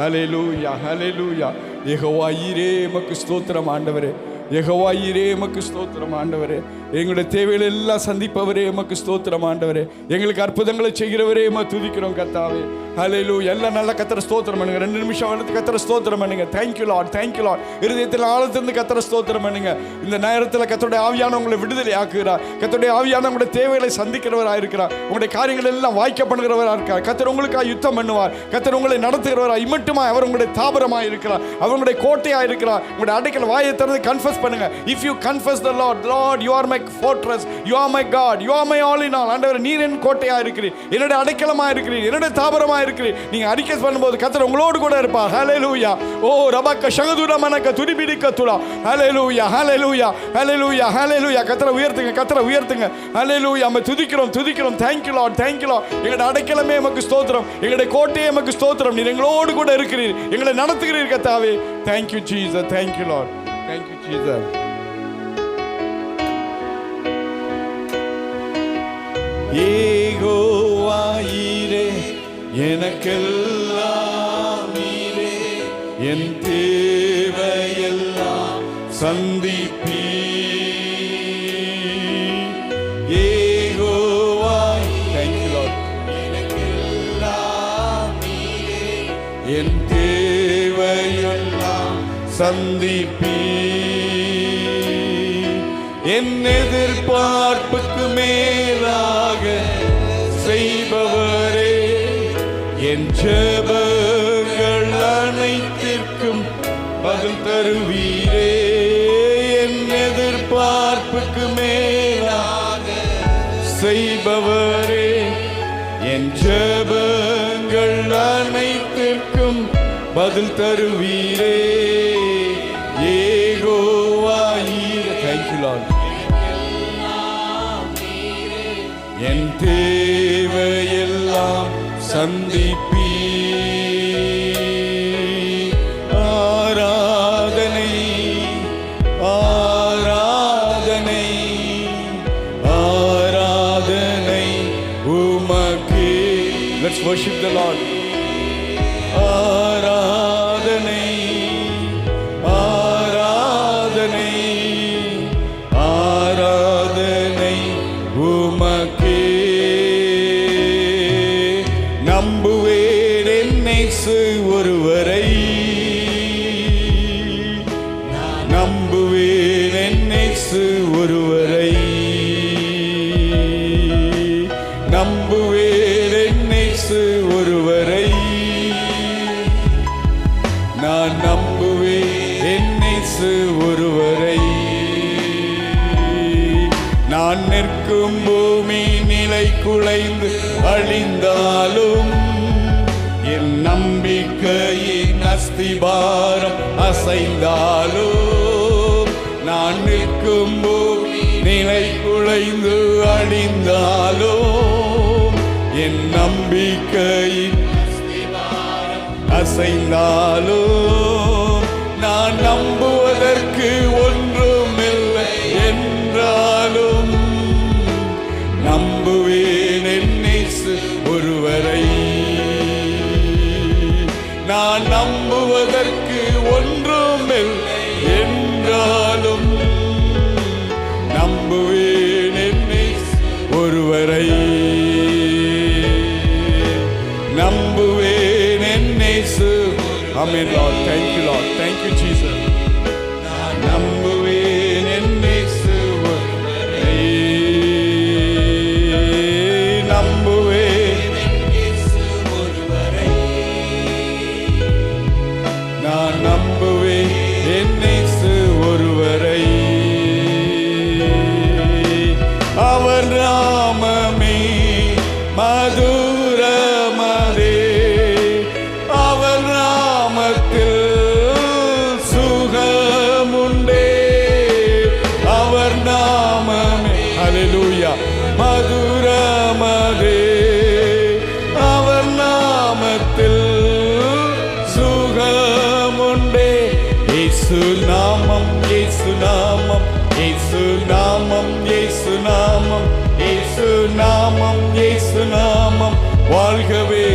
Hallelujah. Hallelujah. யெகோவா ஈரே உமக்கு ஸ்தோத்திரம் ஆண்டவரே. யெகோவா ஈரே உமக்கு ஸ்தோத்திரம் ஆண்டவரே. எங்களுடைய தேவைகளை எல்லாம் சந்திப்பவரே உமக்கு ஸ்தோத்திரம் ஆண்டவரே. எங்களுக்கு அற்புதங்களை செய்கிறவரே உம்மை துதிக்கிறோம் கர்த்தாவே. ஹல்லேலூயா. எல்லாம் நல்ல கர்த்தரை ஸ்தோத்திரம் பண்ணுங்க. 2 நிமிஷம் வந்து கர்த்தரை ஸ்தோத்திரம் பண்ணுங்க. Thank you Lord. Thank you Lord. இருதயத்தில் ஆழத்திலிருந்து கர்த்தரை ஸ்தோத்திரம் பண்ணுங்க. இந்த நேரத்தில் கர்த்தருடைய ஆவியானவர் உங்களை விடுதலை ஆக்குகிறார். கர்த்தருடைய ஆவியானவர் உங்களுடைய தேவைகளை சந்திக்கிறவராக இருக்கிறார். உங்களுடைய காரியங்கள் எல்லாம் வாய்க்க பண்ணுகிறவராக இருக்கிறார். கர்த்தர் உங்களுக்காக யுத்தம் பண்ணுவார். கர்த்தர் உங்களை நடத்துகிறவராக இம்மட்டுமாய் அவர் உங்களுடைய தாபரமாக இருக்கிறார். அவர் உங்களுடைய கோட்டையாக இருக்கிறார். உங்களுடைய அடைக்கல வாயை திறந்து கன்ஃபஸ் பண்ணுங்க. If you confess the Lord, Lord, you are my fortress, you are my God, you are my all in all. ஆண்டவரே நீர் என் கோட்டையா இருக்கிறீர், என்னுடைய அடைக்கலமா இருக்கிறீர், என்னுடைய தாபரமா இருக்கிறீர். நீங்க அறிக்கை பண்ணும்போது கர்த்தர் உங்களோடு கூட இருப்பார். ஹல்லேலூயா. ஓ ரபக்க ஷகதுர மனக்க துடிபிடிக்க துளா. ஹல்லேலூயா. ஹல்லேலூயா. ஹல்லேலூயா. ஹல்லேலூயா. கர்த்தரை உயர்த்துங்க, கர்த்தரை உயர்த்துங்க. ஹல்லேலூயா. நம்ம துதிக்கிறோம், துதிக்கிறோம். Thank you Lord. Thank you Lord. எங்களுடைய அடைக்கலமே உமக்கு ஸ்தோத்திரம், எங்களுடைய கோட்டையே உமக்கு ஸ்தோத்திரம். நீர் எங்களோடு கூட இருக்கிறீர், எங்களை நடத்துகிறீர் கர்த்தாவே. Thank you Jesus. Thank you Lord. Thank you Jesus. Jehovah ஈரே எனக்கெல்லாம் நீரே, என் தேவையெல்லாம் சந்திப்பீ. யெகோவா. Thank you Lord. எனக்கெல்லாம் நீரே, என் தேவையெல்லாம் சந்திப்பீ. என் எதிர்பார்ப்புக்கு மேலாக செய்பவரே, என் ஜெபங்கள் அனைத்திற்கும் பதில் தருவீரே. என் எதிர்பார்ப்புக்கு மேலாக செய்பவரே, என் ஜெபங்கள் அனைத்திற்கும் பதில் தருவீரே. யெகோவா ஈரே. Thank you Lord. என் தேவையெல்லாம் சந்திப்பீ. ஆராதனை ஆராதனை ஆராதனை உமக்கே. Let's worship the Lord. ஆராதனை ஆராதனை ஆராதனை உமக்கே. நம்புவேன் என்னேசு ஒருவரை. நம்புவேன் என்னேசு ஒருவரை. நம்புவேன் என்னேசு ஒருவரை. நான் நம்புவேன் என்னேசு ஒருவரை. நான் நிற்கும் பூமி நிலை குலைந்து அழிந்தாலும் என் நம்பிக்கையின் அஸ்திபாரம் அசைந்தாலும், நான் நிற்கும் பூமி நிலை குலைந்து அழிந்தாலும் என் நம்பிக்கையின் அசைந்தாலும், நான் நம்புவதற்கு ஒன்றுமில்லை என்றாலும் நம்புவேன் என்னேசு ஒருவரை. நான் நம்புவதற்கு ஒன்றுமில்லை என்றாலும் நம்புவேன் என்னேசு ஒருவரை. நம்புவேன் என்னேசு. Amen Lord. Thank you Lord. Thank you Jesus. நம்புவேன் என்னேசு ஒருவரை. நம்புவேன் என்னேசு ஒருவரை. நான் நம்புவேன் என்னேசு ஒருவரை. அவர் நாமமே மதுரமதே. அவர் நாமத்தில் சுகமுண்டே. அவர் நாமமே ஹல்லேலூயா மதுரமதே. அவர் நாமத்தில் சுகமுண்டே. இயேசு நாமம் இயேசு நாமம் இயேசு நாமம் இயேசு நாமம் இயேசு நாமம் இயேசு நாமம் வாழ்கவே.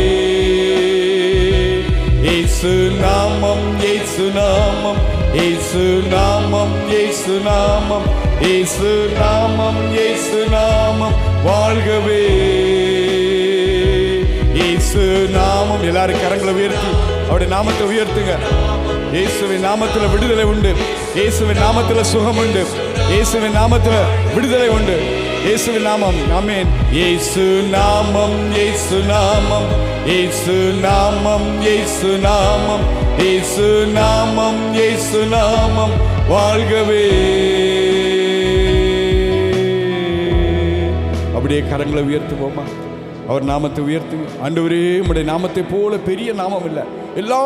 இயேசு நாமம் இயேசு நாமம் இயேசு நாமம் இயேசு நாமம் இயேசு நாமம் இயேசு நாமம் வாழ்கவே. இயேசு நாமம். எல்லாரும் கரங்களை உயர்த்தி அவருடைய நாமத்தை உயர்த்துங்க. இயேசுவின் நாமத்தில் விடுதலை உண்டு. இயேசுவின் நாமத்தில் சுகம் உண்டு. இயேசுவின் நாமத்தில் விடுதலை உண்டு. இயேசுவின் நாமம். ஆமென். இயேசு நாமம் இயேசு நாமம் இயேசு நாமம் இயேசு நாமம் இயேசு நாமம் இயேசு நாமம் வாழ்கவே. அப்படியே கரங்களை உயர்த்துவோமா? அவர் நாமத்தை உயர்த்து. ஆண்டவரே, உம்முடைய நாமத்தை போல பெரிய நாமம் இல்லை. எல்லா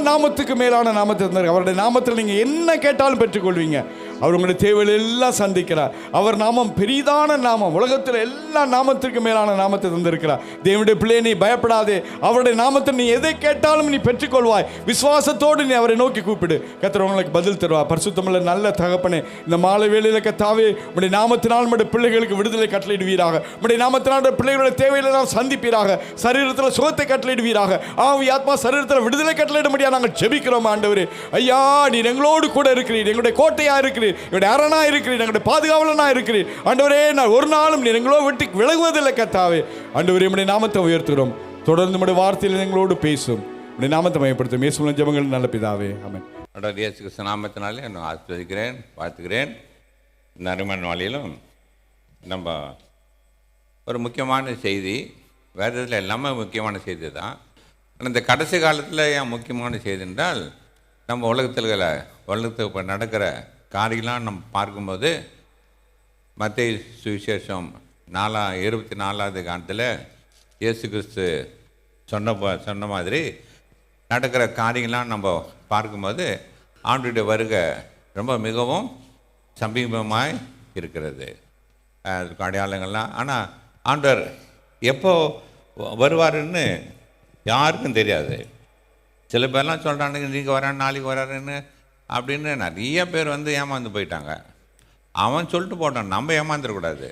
நாமத்துக்கு மேலான நாமத்தை தந்தார். அவருடைய நாமத்தில் நீங்கள் என்ன கேட்டாலும் பெற்றுக்கொள்வீங்க. அவர் உங்களுடைய தேவைகளை எல்லாம் சந்திக்கிறார். அவர் நாமம் பெரிதான நாமம். உலகத்தில் எல்லா நாமத்திற்கு மேலான நாமத்தை தந்திருக்கிறார். தேவனுடைய பிள்ளை, நீ பயப்படாதே. அவருடைய நாமத்தை நீ எதை கேட்டாலும் நீ பெற்றுக்கொள்வாய். விசுவாசத்தோடு நீ அவரை நோக்கி கூப்பிடு. கர்த்தர் உங்களுக்கு பதில் தருவார். பரிசுத்தமுள்ள நல்ல தகப்பனே, இந்த மாலை வேளையில் கர்த்தாவே, உம்முடைய நாமத்தினால் உம்முடைய பிள்ளைகளுக்கு விடுதலை கட்டளையிடுவீராக. உம்முடைய நாமத்தினால் பிள்ளைகளுடைய தேவைகளை நாம் சந்திப்பீராக. சரீரத்தில் சுகத்தை கட்டளையிடுவீராக. ஆவி ஆத்மா சரீரத்தில் விடுதலை கட்டளையிட முடியாது. நாங்கள் ஜெபிக்கிறோம் ஆண்டவரே. ஐயா, நீர் எங்களோடு கூட இருக்கிறீர். எங்களுடைய கோட்டையா இருக்கிறீர், எங்களுடைய அரணா இருக்கிறீர், எங்களுடைய பாதுகாவலனா இருக்கிறீர். ஆண்டவரே, நான் ஒரு நாளும் நீர் எங்களோ விட்டு விலகுவதில்லை கர்த்தாவே. ஆண்டவரே, உம்முடைய நாமத்தை உயர்த்துகிறோம். தொடர்ந்து உம்முடைய வார்த்தையில் எங்களோடு பேசும். உம்முடைய நாமத்தை மையப்படுத்தும். இயேசுவின் ஜெபங்கள் நல்ல பிதாவே, ஆமென். ஆண்டவர் இயேசு கிறிஸ்து நாமத்தினாலே நான் ஆசீர்வதிக்கிறேன், வாழ்த்துகிறேன். இந்த அருமையான நாளிலும் நம்ம ஒரு முக்கியமான செய்தி, வேதத்தில் எல்லாமே முக்கியமான செய்தி தான். ஆனால் இந்த கடைசி காலத்தில் ஏன் முக்கியமான செய்தி என்றால், நம்ம உலகத்தில் இப்போ நடக்கிற காரியெல்லாம் நம்ம பார்க்கும்போது, மத்தேயு சுவிசேஷம் 24வது காலத்தில் இயேசு கிறிஸ்து சொன்ன மாதிரி நடக்கிற காரியங்கள்லாம் நம்ம பார்க்கும்போது ஆண்டவருடைய வருகை ரொம்ப மிகவும் சமீபமாய் இருக்கிறது. அதுக்கு அடையாளங்கள்லாம். ஆனால் ஆண்டவர் எப்போ வருவாருன்னு யாருக்கும் தெரியாது. சில பேர்லாம் சொல்கிறானுங்க நீங்கள் வரான் நாளைக்கு வராருன்னு அப்படின்னு நிறைய பேர் வந்து ஏமாந்து போயிட்டாங்க. அவன் சொல்லிட்டு போட்டான், நம்ம ஏமாந்துடக்கூடாது.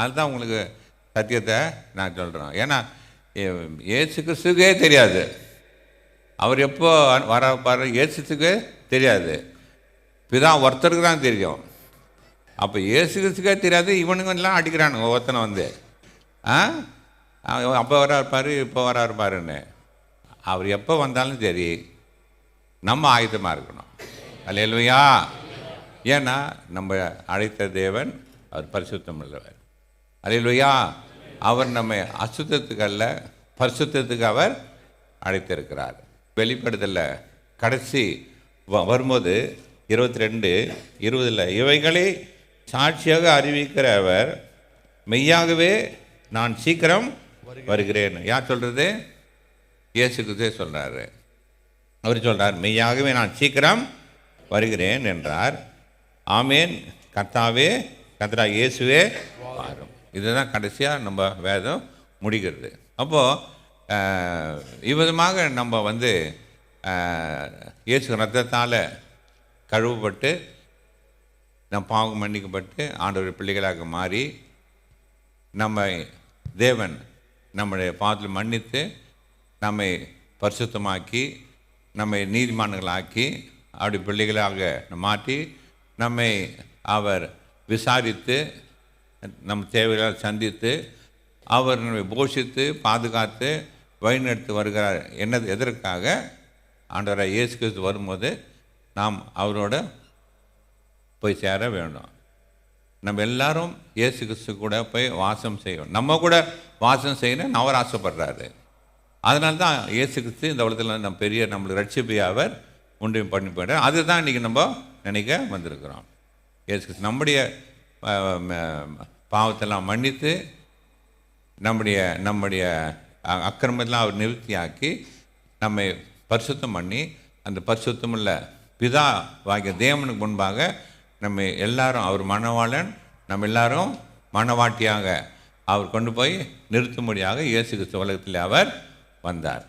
அதுதான் உங்களுக்கு சத்தியத்தை நான் சொல்கிறேன். ஏன்னா இயேசு கிறிஸ்துக்கே தெரியாது அவர் எப்போ வரப்பாரு, இயேசுக்கே தெரியாது, பிதா ஒருத்தருக்கு தான் தெரியும். அப்போ இயேசு கிறிஸ்துக்கே தெரியாது, இவனுங்க எல்லாம் அடிக்கிறானுங்க ஒருத்தனை வந்து அப்போ வர இருப்பார் இப்போ வர இருப்பாருன்னு. அவர் எப்போ வந்தாலும் சரி நம்ம ஆயுதமாக இருக்கணும். அல்லேலூயா. ஏன்னா நம்ம அழைத்த தேவன் அவர் பரிசுத்தம் உள்ளவர். அல்லேலூயா. அவர் நம்மை அசுத்தத்துக்கு அல்ல பரிசுத்தத்துக்கு அவர் அழைத்திருக்கிறார். வெளிப்படுத்தல கடைசி வரும்போது 22:20 இவைகளை சாட்சியாக அறிவிக்கிற அவர் மெய்யாகவே நான் சீக்கிரம் வருகிறேன். யார் சொல்கிறது? இயேசு கிறிஸ்துவே சொல்கிறாரு. அவர் சொல்கிறார் மெய்யாகவே நான் சீக்கிரம் வருகிறேன் என்றார். ஆமேன். கர்த்தாவே கர்த்தரா இயேசுவே வாரும். இதுதான் கடைசியாக நம்ம வேதம் முடிகிறது. அப்போது இவ்விதமாக நம்ம வந்து இயேசு ரத்தத்தால் கழுவப்பட்டு நம் பாவம் மன்னிக்கப்பட்டு ஆண்டவர் பிள்ளைகளாக மாறி நம்மை தேவன் நம்முடைய பாவத்தில் மன்னித்து நம்மை பரிசுத்தமாக்கி நம்மை நீதிமான்களாக்கி அப்படி பிள்ளைகளாக மாற்றி நம்மை அவர் விசாரித்து நம் தேவைகளை சந்தித்து அவர் நம்மை போஷித்து பாதுகாத்து வழிநடத்தி வருகிறார். என்னது எதற்காக? ஆண்டவராக இயேசு கிறிஸ்து வரும்போது நாம் அவரோட போய் சேர வேண்டும். நம்ம எல்லாரும் இயேசு கிறிஸ்து கூட போய் வாசம் செய்யணும். நம்ம கூட வாசம் செய்யணும் அவர் ஆசைப்படுறாரு. அதனால தான் இயேசு கிறிஸ்து இந்த உலகத்தில் நம்ம பெரிய நம்மளுக்கு ரட்சிப்பை அவர் உண்டு பண்ணி போயிட்டார். அதுதான் இன்றைக்கி நம்ம நினைக்க வந்திருக்கிறோம். இயேசு கிறிஸ்து நம்முடைய பாவத்தெல்லாம் மன்னித்து நம்முடைய அக்கிரமத்தெல்லாம் அவர் நிவர்த்தியாக்கி நம்மை பரிசுத்தம் பண்ணி அந்த பரிசுத்தமுள்ள பிதா வாகிய தேவனுக்கு முன்பாக நம்ம எல்லாரும் அவர் மணவாளன் நம்ம எல்லாரும் மணவாட்டியாக அவர் கொண்டு போய் நிறுத்தும்படியாக இயேசு கிறிஸ்து உலகத்தில் அவர் வந்தார்.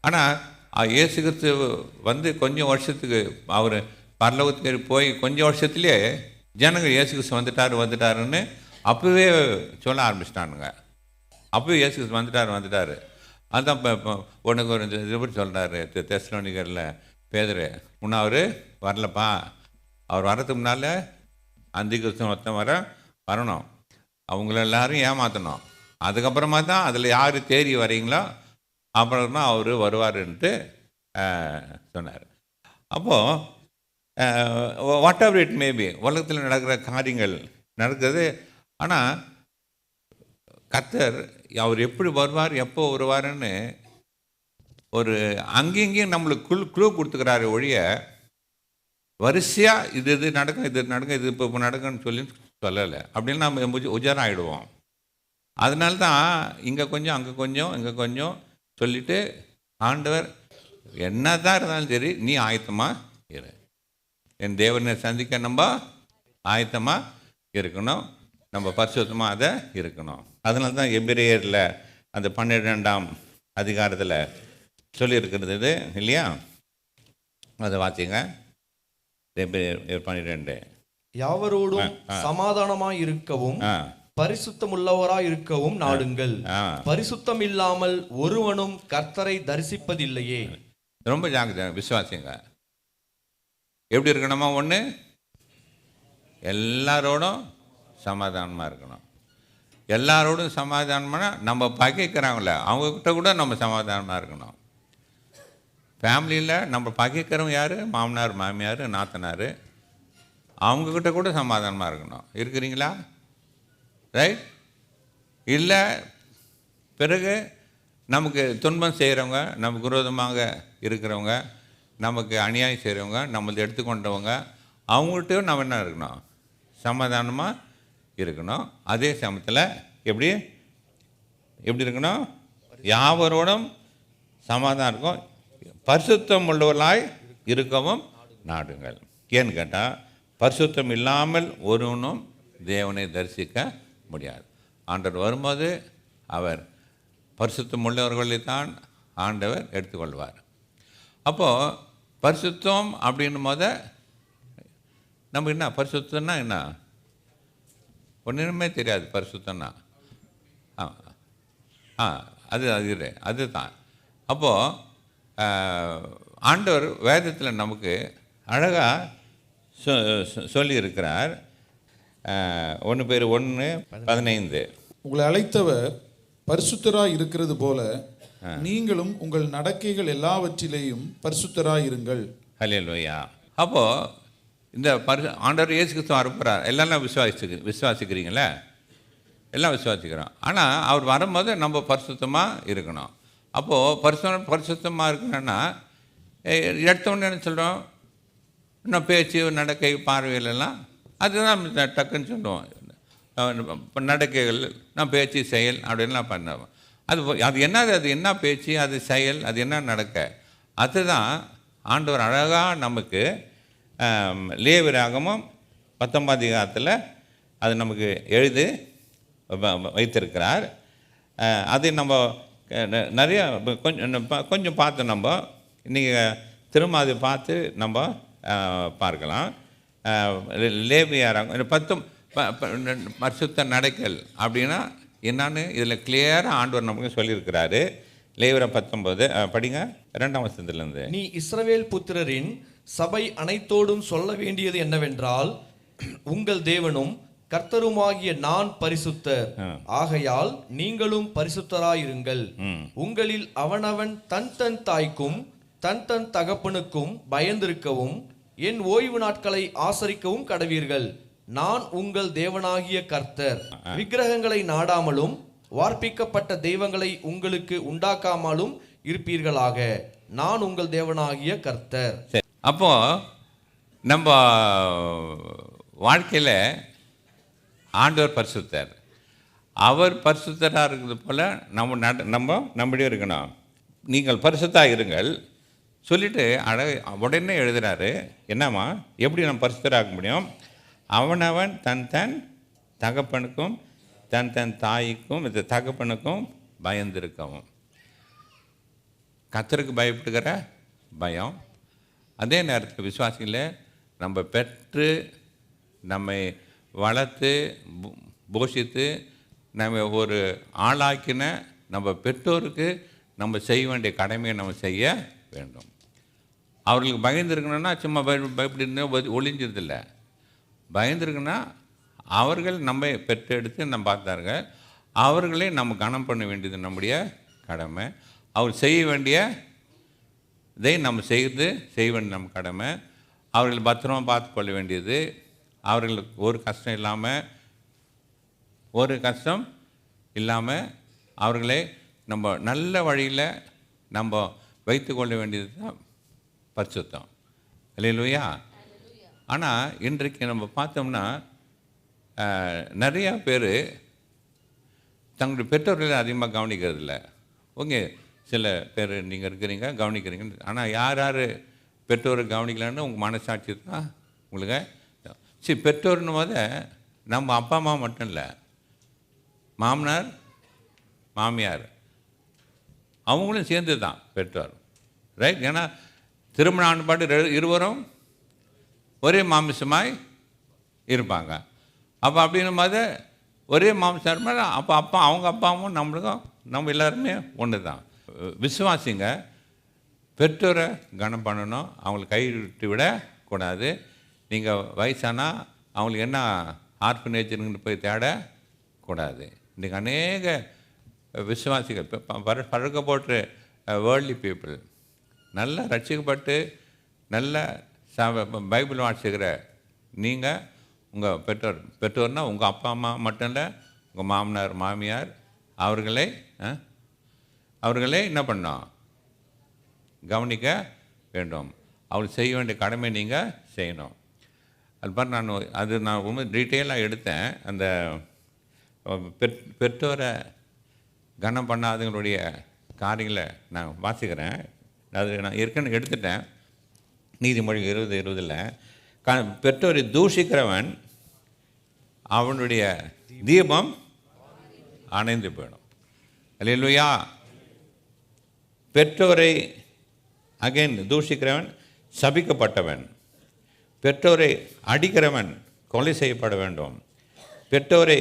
ஆனால் இயேசு கிறிஸ்து வந்து கொஞ்சம் வருஷத்துக்கு அவர் பரலோகத்துக்கு போய் கொஞ்சம் வருஷத்துலேயே ஜனங்கள் இயேசு கிறிஸ்து வந்துட்டாருன்னு அப்போவே சொல்ல ஆரம்பிச்சிட்டானுங்க. அப்போவே இயேசு கிறிஸ்து வந்துட்டார். அதுதான் இப்போ உனக்கு ஒரு இது பற்றி சொல்கிறாரு தெசலோனிக்கரில் பேதுரு, முன்னே அவர் வரலப்பா, அவர் வர்றதுக்கு முன்னால் அந்தி கிறிஸ்து மொத்தம் வரணும், அவங்கள எல்லாரும் ஏமாற்றணும், அதுக்கப்புறமா தான் அதில் யார் தேறி வரீங்களோ அப்புறம் தான் அவர் வருவாருன்ட்டு சொன்னார். அப்போது வாட் எவர் இட் மேபி உலகத்தில் நடக்கிற காரியங்கள் நடக்குது. ஆனால் கர்த்தர் அவர் எப்படி வருவார் எப்போ வருவாருன்னு ஒரு அங்கேயும் நம்மளுக்கு க்ளூ கொடுத்துக்கிறாரு ஒழிய வரிசையாக இது நடக்கும் இது இப்போ நடக்கும்னு சொல்லலை. அப்படின்னு நம்ம உஜாரம் ஆகிடுவோம். அதனால தான் இங்கே கொஞ்சம் அங்கே கொஞ்சம் இங்கே கொஞ்சம் சொல்லிவிட்டு ஆண்டவர் என்ன தான் இருந்தாலும் சரி நீ ஆயத்தமாக இரு, என் தேவனை சந்திக்க நம்ம ஆயத்தமாக இருக்கணும், நம்ம பரிசுத்தமாக அதை இருக்கணும். அதனால தான் எபிரேயரில் அந்த 12ஆம் அதிகாரத்தில் சொல்லியிருக்கிறது இது இல்லையா? அதை வாசிங்க. எபிரேயர் 12 யாவரோடும் சமாதானமாய் இருக்கவும் பரிசுத்தமுள்ளவராய் இருக்கவும் நாடுங்கள், பரிசுத்தம் இல்லாமல் ஒருவனும் கர்த்தரை தரிசிப்பதில்லையே. ரொம்ப ஜாக்கிரதை விசுவாசிங்க. எப்படி இருக்கணுமா? ஒன்று, எல்லாரோடும் சமாதானமாக இருக்கணும். எல்லாரோடும் சமாதானம்னா நம்ம பகைக்கிறாங்கள அவங்கக்கிட்ட கூட நம்ம சமாதானமாக இருக்கணும். ஃபேமிலியில் நம்ம பகைக்கிறவங்க யார்? மாமனார் மாமியார் நாத்தனார், அவங்கக்கிட்ட கூட சமாதானமாக இருக்கணும். இருக்கிறீங்களா? ரைட்? இல்லை பிறகு நமக்கு துன்பம் செய்கிறவங்க, நமக்கு விரோதமாக இருக்கிறவங்க, நமக்கு அநியாயம் செய்கிறவங்க, நம்மளை எடுத்துக்கொண்டவங்க, அவங்கள்ட்டையும் நம்ம என்ன இருக்கணும்? சமாதானமாக இருக்கணும். அதே சமயத்தில் எப்படி இருக்கணும்? யாவரோடும் சமாதானம் இருக்கும். பரிசுத்தம் உள்ளவர்களாய் இருக்கவும் நாடுங்கள். ஏன்னு கேட்டால் பரிசுத்தம் இல்லாமல் ஒருவனும் தேவனை தரிசிக்க முடியாது. ஆண்டவர் வரும்போது அவர் பரிசுத்தம் உள்ளவர்களை தான் ஆண்டவர் எடுத்துக்கொள்வார். அப்போது பரிசுத்தம் அப்படின்னும் போது நமக்கு என்ன பரிசுத்தம்னா என்ன ஒன்றுமே தெரியாது. பரிசுத்தம்னா அதுதான். அப்போது ஆண்டவர் வேதத்தில் நமக்கு அழகாக சொல்லியிருக்கிறார். 1:1-15 உங்களை அழைத்தவர் பரிசுத்தராய் இருக்கிறது போல நீங்களும் உங்கள் நடக்கைகள் எல்லாவற்றிலேயும் பரிசுத்தராய் இருங்கள். ஹல்லேலூயா. அப்போது இந்த ஆண்டவர் இயேசு கிறிஸ்து அனுப்புகிறார். எல்லாம் விசுவாசிக்கிறீங்களே? எல்லாம் விசுவாசிக்கிறோம். ஆனால் அவர் வரும்போது நம்ம பரிசுத்தமாக இருக்கணும். அப்போது பரிசுத்தமாக இருக்கணும்னா எடுத்தோன்னு என்ன சொல்கிறோம்? இன்னும் பேச்சு நடக்கை பார்வையிலெல்லாம் அதுதான் டக்குன்னு சொல்லுவோம். நடக்கைகள் நான் பேச்சு செயல் அப்படின்லாம் பண்ணுவோம். அது என்னது? அது என்ன பேச்சு, அது செயல், அது என்ன நடக்க? அதுதான் ஆண்டவர் அழகாக நமக்கு லேவியராகமம் 19 அதிகாரத்தில் அது நமக்கு எழுதி வைத்திருக்கிறார். அது நம்ம நிறைய கொஞ்சம் பார்த்து நம்ம இன்றைக்கி திரும்ப அதை பார்த்து நம்ம பார்க்கலாம். லேவியராகமம் 10 பரிசுத்த நடக்கல் அப்படின்னா என்னான்னு இதில் கிளியராக ஆண்டவர் நமக்கு சொல்லியிருக்கிறாரு. லேவியர் 19 படிங்க 2ஆம் வசனத்திலிருந்து. நீ இஸ்ரவேல் புத்திரரின் சபை அனைத்தோடும் சொல்ல வேண்டியது என்னவென்றால், உங்கள் தேவனும் கர்த்தருமாகிய நான் பரிசுத்தர், ஆகையால் நீங்களும் பரிசுத்தராயிருங்கள். உங்களில் அவனவன் தன் தன் தாய்க்கும் தன் தன் தகப்பனுக்கும் பயந்திருக்கவும் என் ஓய்வு நாட்களை ஆசரிக்கவும் கடவீர்கள். நான் உங்கள் தேவனாகிய கர்த்தர். விக்கிரகங்களை நாடாமலும் வார்ப்பிக்கப்பட்ட தெய்வங்களை உங்களுக்கு உண்டாக்காமலும் இருப்பீர்களாக. நான் உங்கள் தேவனாகிய கர்த்தர். அப்போது நம்ம வாழ்க்கையில் ஆண்டவர் பரிசுத்தர். அவர் பரிசுத்தராக இருக்கிறது போல் நம்முடைய இருக்கணும். நீங்கள் பரிசுத்தாக இருங்கள் சொல்லிவிட்டு உடனே எழுதுகிறாரு. என்னம்மா எப்படி நம்ம பரிசுத்தராக முடியும்? அவனவன் தன் தன் தகப்பனுக்கும் தன் தன் தாய்க்கும் தகப்பனுக்கும் பயந்திருக்கவும். கர்த்தருக்கு பயப்படுகிற பயம். அதே நேரத்தில் விசுவாசியில் நம்ம பெற்று நம்மை வளர்த்து போஷித்து நம்ம ஒரு ஆளாக்கின நம்ம பெற்றோருக்கு நம்ம செய்ய வேண்டிய கடமையை நம்ம செய்ய வேண்டும். அவர்களுக்கு பயந்துருக்கணும்னா சும்மா பயப்படி ஒளிஞ்சிருதில்லை. பயந்துருக்குன்னா அவர்கள் நம்ம பெற்றெடுத்து நம்ம பார்த்தார்கள். அவர்களே நம்ம கனம் பண்ண வேண்டியது நம்முடைய கடமை. அவர் செய்ய வேண்டிய இதை நம்ம செய்ய வேண்டிய நம்ம கடமை. அவர்கள் பத்திரமாக பார்த்து கொள்ள வேண்டியது. அவர்களுக்கு ஒரு கஷ்டம் இல்லாமல் அவர்களை நம்ம நல்ல வழியில் நம்ம வைத்து கொள்ள வேண்டியது தான் பரிசுத்தம். அல்லேலூயா. ஆனால் இன்றைக்கு நம்ம பார்த்தோம்னா நிறையா பேர் தங்களுடைய பெற்றோர்களை அதிகமாக கவனிக்கிறது இல்லை. சில பேர் நீங்கள் இருக்கிறீங்க கவனிக்கிறீங்க. ஆனால் யார் பெற்றோரை கவனிக்கலான்னு உங்கள் மனசாட்சி தான் உங்களுக்கு. சரி, பெற்றோர்னு போது நம்ம அப்பா அம்மா மட்டும் இல்லை, மாமனார் மாமியார் அவங்களும் சேர்ந்து தான் பெற்றோர், ரைட்? ஏன்னா திருமண ஆண்டுபாடு இருவரும் ஒரே மாமிசமாய் இருப்பாங்க. அப்போ அப்படின்னும் போது ஒரே மாமிசார் மேலே அப்போ அவங்க அப்பாவும் நம்மளுக்கும் நம்ம எல்லாருமே ஒன்று தான். விசுவாசிங்க பெற்றோரை கனம் பண்ணணும். அவங்களை கைவிட்டு விடக்கூடாது. நீங்கள் வயசானால் அவங்களுக்கு என்ன ஆர்ஃபனேஜ்னு போய் தேடக்கூடாது. இன்றைக்கி அநேக விசுவாசிகள் பழக்கப்போட்டு வேர்ல்ட்லி பீப்புள் நல்லா ரட்சிக்கப்பட்டு நல்ல பைபிள் வாசிக்கிற நீங்கள் உங்கள் பெற்றோர்னால் உங்கள் அப்பா அம்மா மட்டும் இல்லை, உங்கள் மாமனார் மாமியார் அவர்களே என்ன பண்ணோம்? கவனிக்க வேண்டும். அவள் செய்ய வேண்டிய கடமை நீங்கள் செய்யணும். அது பாரு, நான் ரொம்ப டீட்டெயிலாக எடுத்தேன். அந்த பெற்றோரை கனம் பண்ணாதவங்களுடைய காரியங்களை நான் வாசிக்கிறேன். அது நான் ஏற்கனவே எடுத்துட்டேன். நீதிமொழி 20:20 பெற்றோரை தூஷிக்கிறவன் அவனுடைய தீபம் அணைந்து போயிடும். அல்லேலூயா. பெற்றோரை அகைன் தூஷிக்கிறவன் சபிக்கப்பட்டவன். பெற்றோரை அடிக்கிறவன் கொலை செய்யப்பட வேண்டும். பெற்றோரை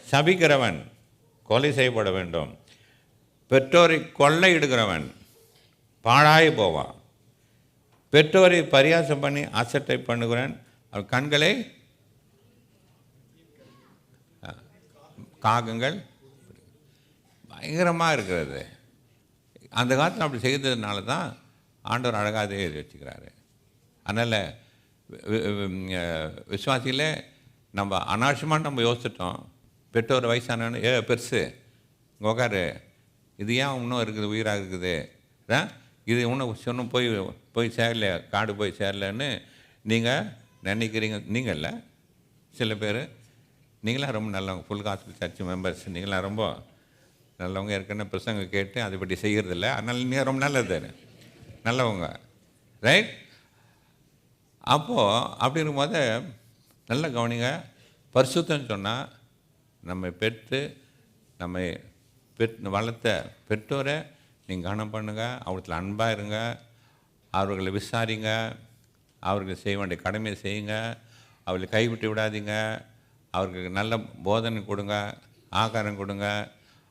சபிக்கிறவன் கொலை செய்யப்பட வேண்டும். பெற்றோரை கொள்ளையிடுகிறவன் பாழாய் போவான். பெற்றோரை பரியாசம் பண்ணி அசட்டை பண்ணுகிறவன் அவன் கண்களை காகங்கள் பயங்கரமாக இருக்கிறது. அந்த காலத்தில் அப்படி செய்ததுனால தான் ஆண்டவர் அழகாக எழுதி வச்சுக்கிறாரு. அதனால் விசுவாசியில் நம்ம அனாவசியமாக நம்ம யோசிச்சிட்டோம். பெற்றோர் வயசானவனு பெருசு இங்கே உட்காரு, இது ஏன் இன்னும் இருக்குது, உயிராக இருக்குது, இது இன்னும் போய் சேரல, காடு போய் சேரலன்னு நீங்கள் நினைக்கிறீங்க. நீங்கள் இல்லை, சில பேர் நீங்களாம் ரொம்ப நல்லவங்க, ஃபுல் காஸ்பிள் சர்ச் மெம்பர்ஸ், நீங்களாம் ரொம்ப நல்லவங்க. ஏற்கனவே பிரசங்க கேட்டு அதை பற்றி செய்கிறதில்ல, அதனால் நீங்கள் ரொம்ப நல்லவங்க, ரைட்? அப்போது அப்படி இருக்கும்போது நல்ல கவனிங்க. பரிசுத்தம்னு சொன்னால் நம்ம வளர்த்த பெற்றோரை நீங்கள் கவனம் பண்ணுங்கள். அவங்களுக்கு அன்பாக இருங்க, அவர்களை விசாரிங்க, அவர்களுக்கு செய்ய வேண்டிய கடமையை செய்யுங்க, அவர்களை கைவிட்டு விடாதீங்க, அவர்களுக்கு நல்ல போதனை கொடுங்க, ஆகாரம் கொடுங்க,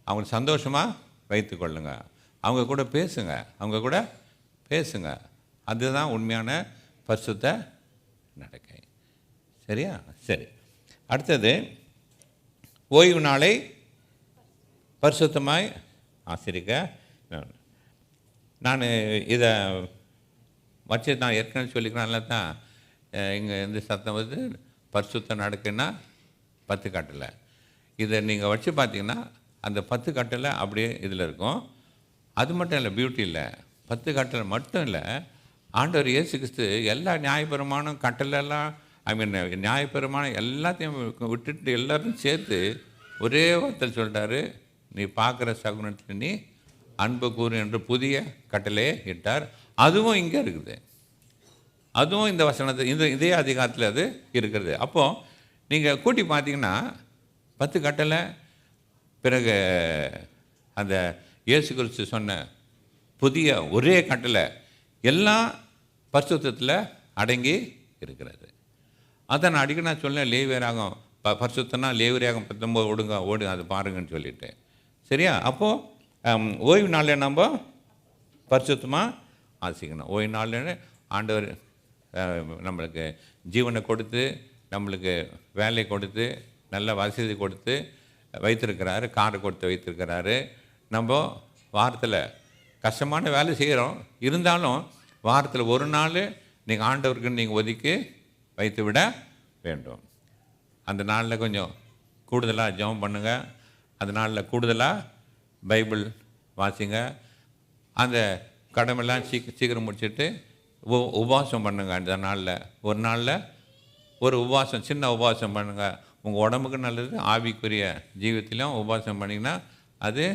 அவங்களை சந்தோஷமாக வைத்து கொள்ளுங்க, அவங்க கூட பேசுங்க. அதுதான் உண்மையான பரிசுத்த நடக்கை. சரியா? சரி. அடுத்தது, ஓய்வு நாளை பரிசுத்தமாய் ஆசிரிக்க. நான் இதை வச்சு நான் ஏற்கனவே சொல்லிக்கிறேன்ல தான், இங்கே இந்த சத்தம் வந்து பரிசுத்த நடக்குன்னா 10 கட்டளை. இதை நீங்கள் வச்சு பார்த்தீங்கன்னா அந்த 10 கட்டளை அப்படியே இதில் இருக்கும். அது மட்டும் இல்லை, பியூட்டி இல்லை, 10 கட்டளை மட்டும் இல்லை, ஆண்டவர் இயேசு கிறிஸ்து எல்லா நியாயபரமான கட்டளைலாம், நியாயபரமான எல்லாத்தையும் விட்டுட்டு எல்லாரும் சேர்த்து ஒரே வார்த்தை சொல்லிட்டாரு, நீ பார்க்குற சகுனத்தில் நீ அன்பு கூறு என்று புதிய கட்டளையே இட்டார். அதுவும் இங்கே இருக்குது, அதுவும் இந்த வசனத்தை இதே அதிகாரத்தில் அது இருக்கிறது. அப்போது நீங்கள் கூட்டி பார்த்தீங்கன்னா 10 கட்டளை, பிறகு அந்த இயேசு கிறிஸ்து சொன்ன புதிய ஒரே கட்டளை எல்லாம் பரிசுத்தத்தில் அடங்கி இருக்கிறது. அதை நான் அடிக்கடி நான் சொன்னேன், லேவியராகும் பரிசுத்தம்னா லேவியராகும் 19 ஓடுங்க அது பாருங்கன்னு சொல்லிட்டு. சரியா? அப்போது ஓய்வு நாளில் நம்ம பரிசுத்தமாக ஆசிக்கணும். ஓய்வு நாளில் ஆண்டவர் நம்மளுக்கு ஜீவனை கொடுத்து, நம்மளுக்கு வேலை கொடுத்து, நல்ல வசதி கொடுத்து வைத்திருக்கிறாரு, காரை கொடுத்து வைத்திருக்கிறாரு. நம்ம வாரத்தில் கஷ்டமான வேலை செய்கிறோம், இருந்தாலும் வாரத்தில் ஒரு நாள் நீங்கள் ஆண்டவருக்கு நீங்கள் ஒதுக்கி வைத்து விட வேண்டும். அந்த நாளில் கொஞ்சம் கூடுதலாக ஜெபம் பண்ணுங்கள், அந்த நாளில் கூடுதலாக பைபிள் வாசிங்க, அந்த கடமைலாம் சீக்கிரம் முடிச்சுட்டு உபவாசம் பண்ணுங்கள். அந்த நாளில் ஒரு நாளில் ஒரு உபவாசம், சின்ன உபவாசம் பண்ணுங்கள். உங்கள் உடம்புக்கு நல்லது, ஆவிக்குரிய ஜீவித்திலும் உபவாசம் பண்ணிங்கன்னா அது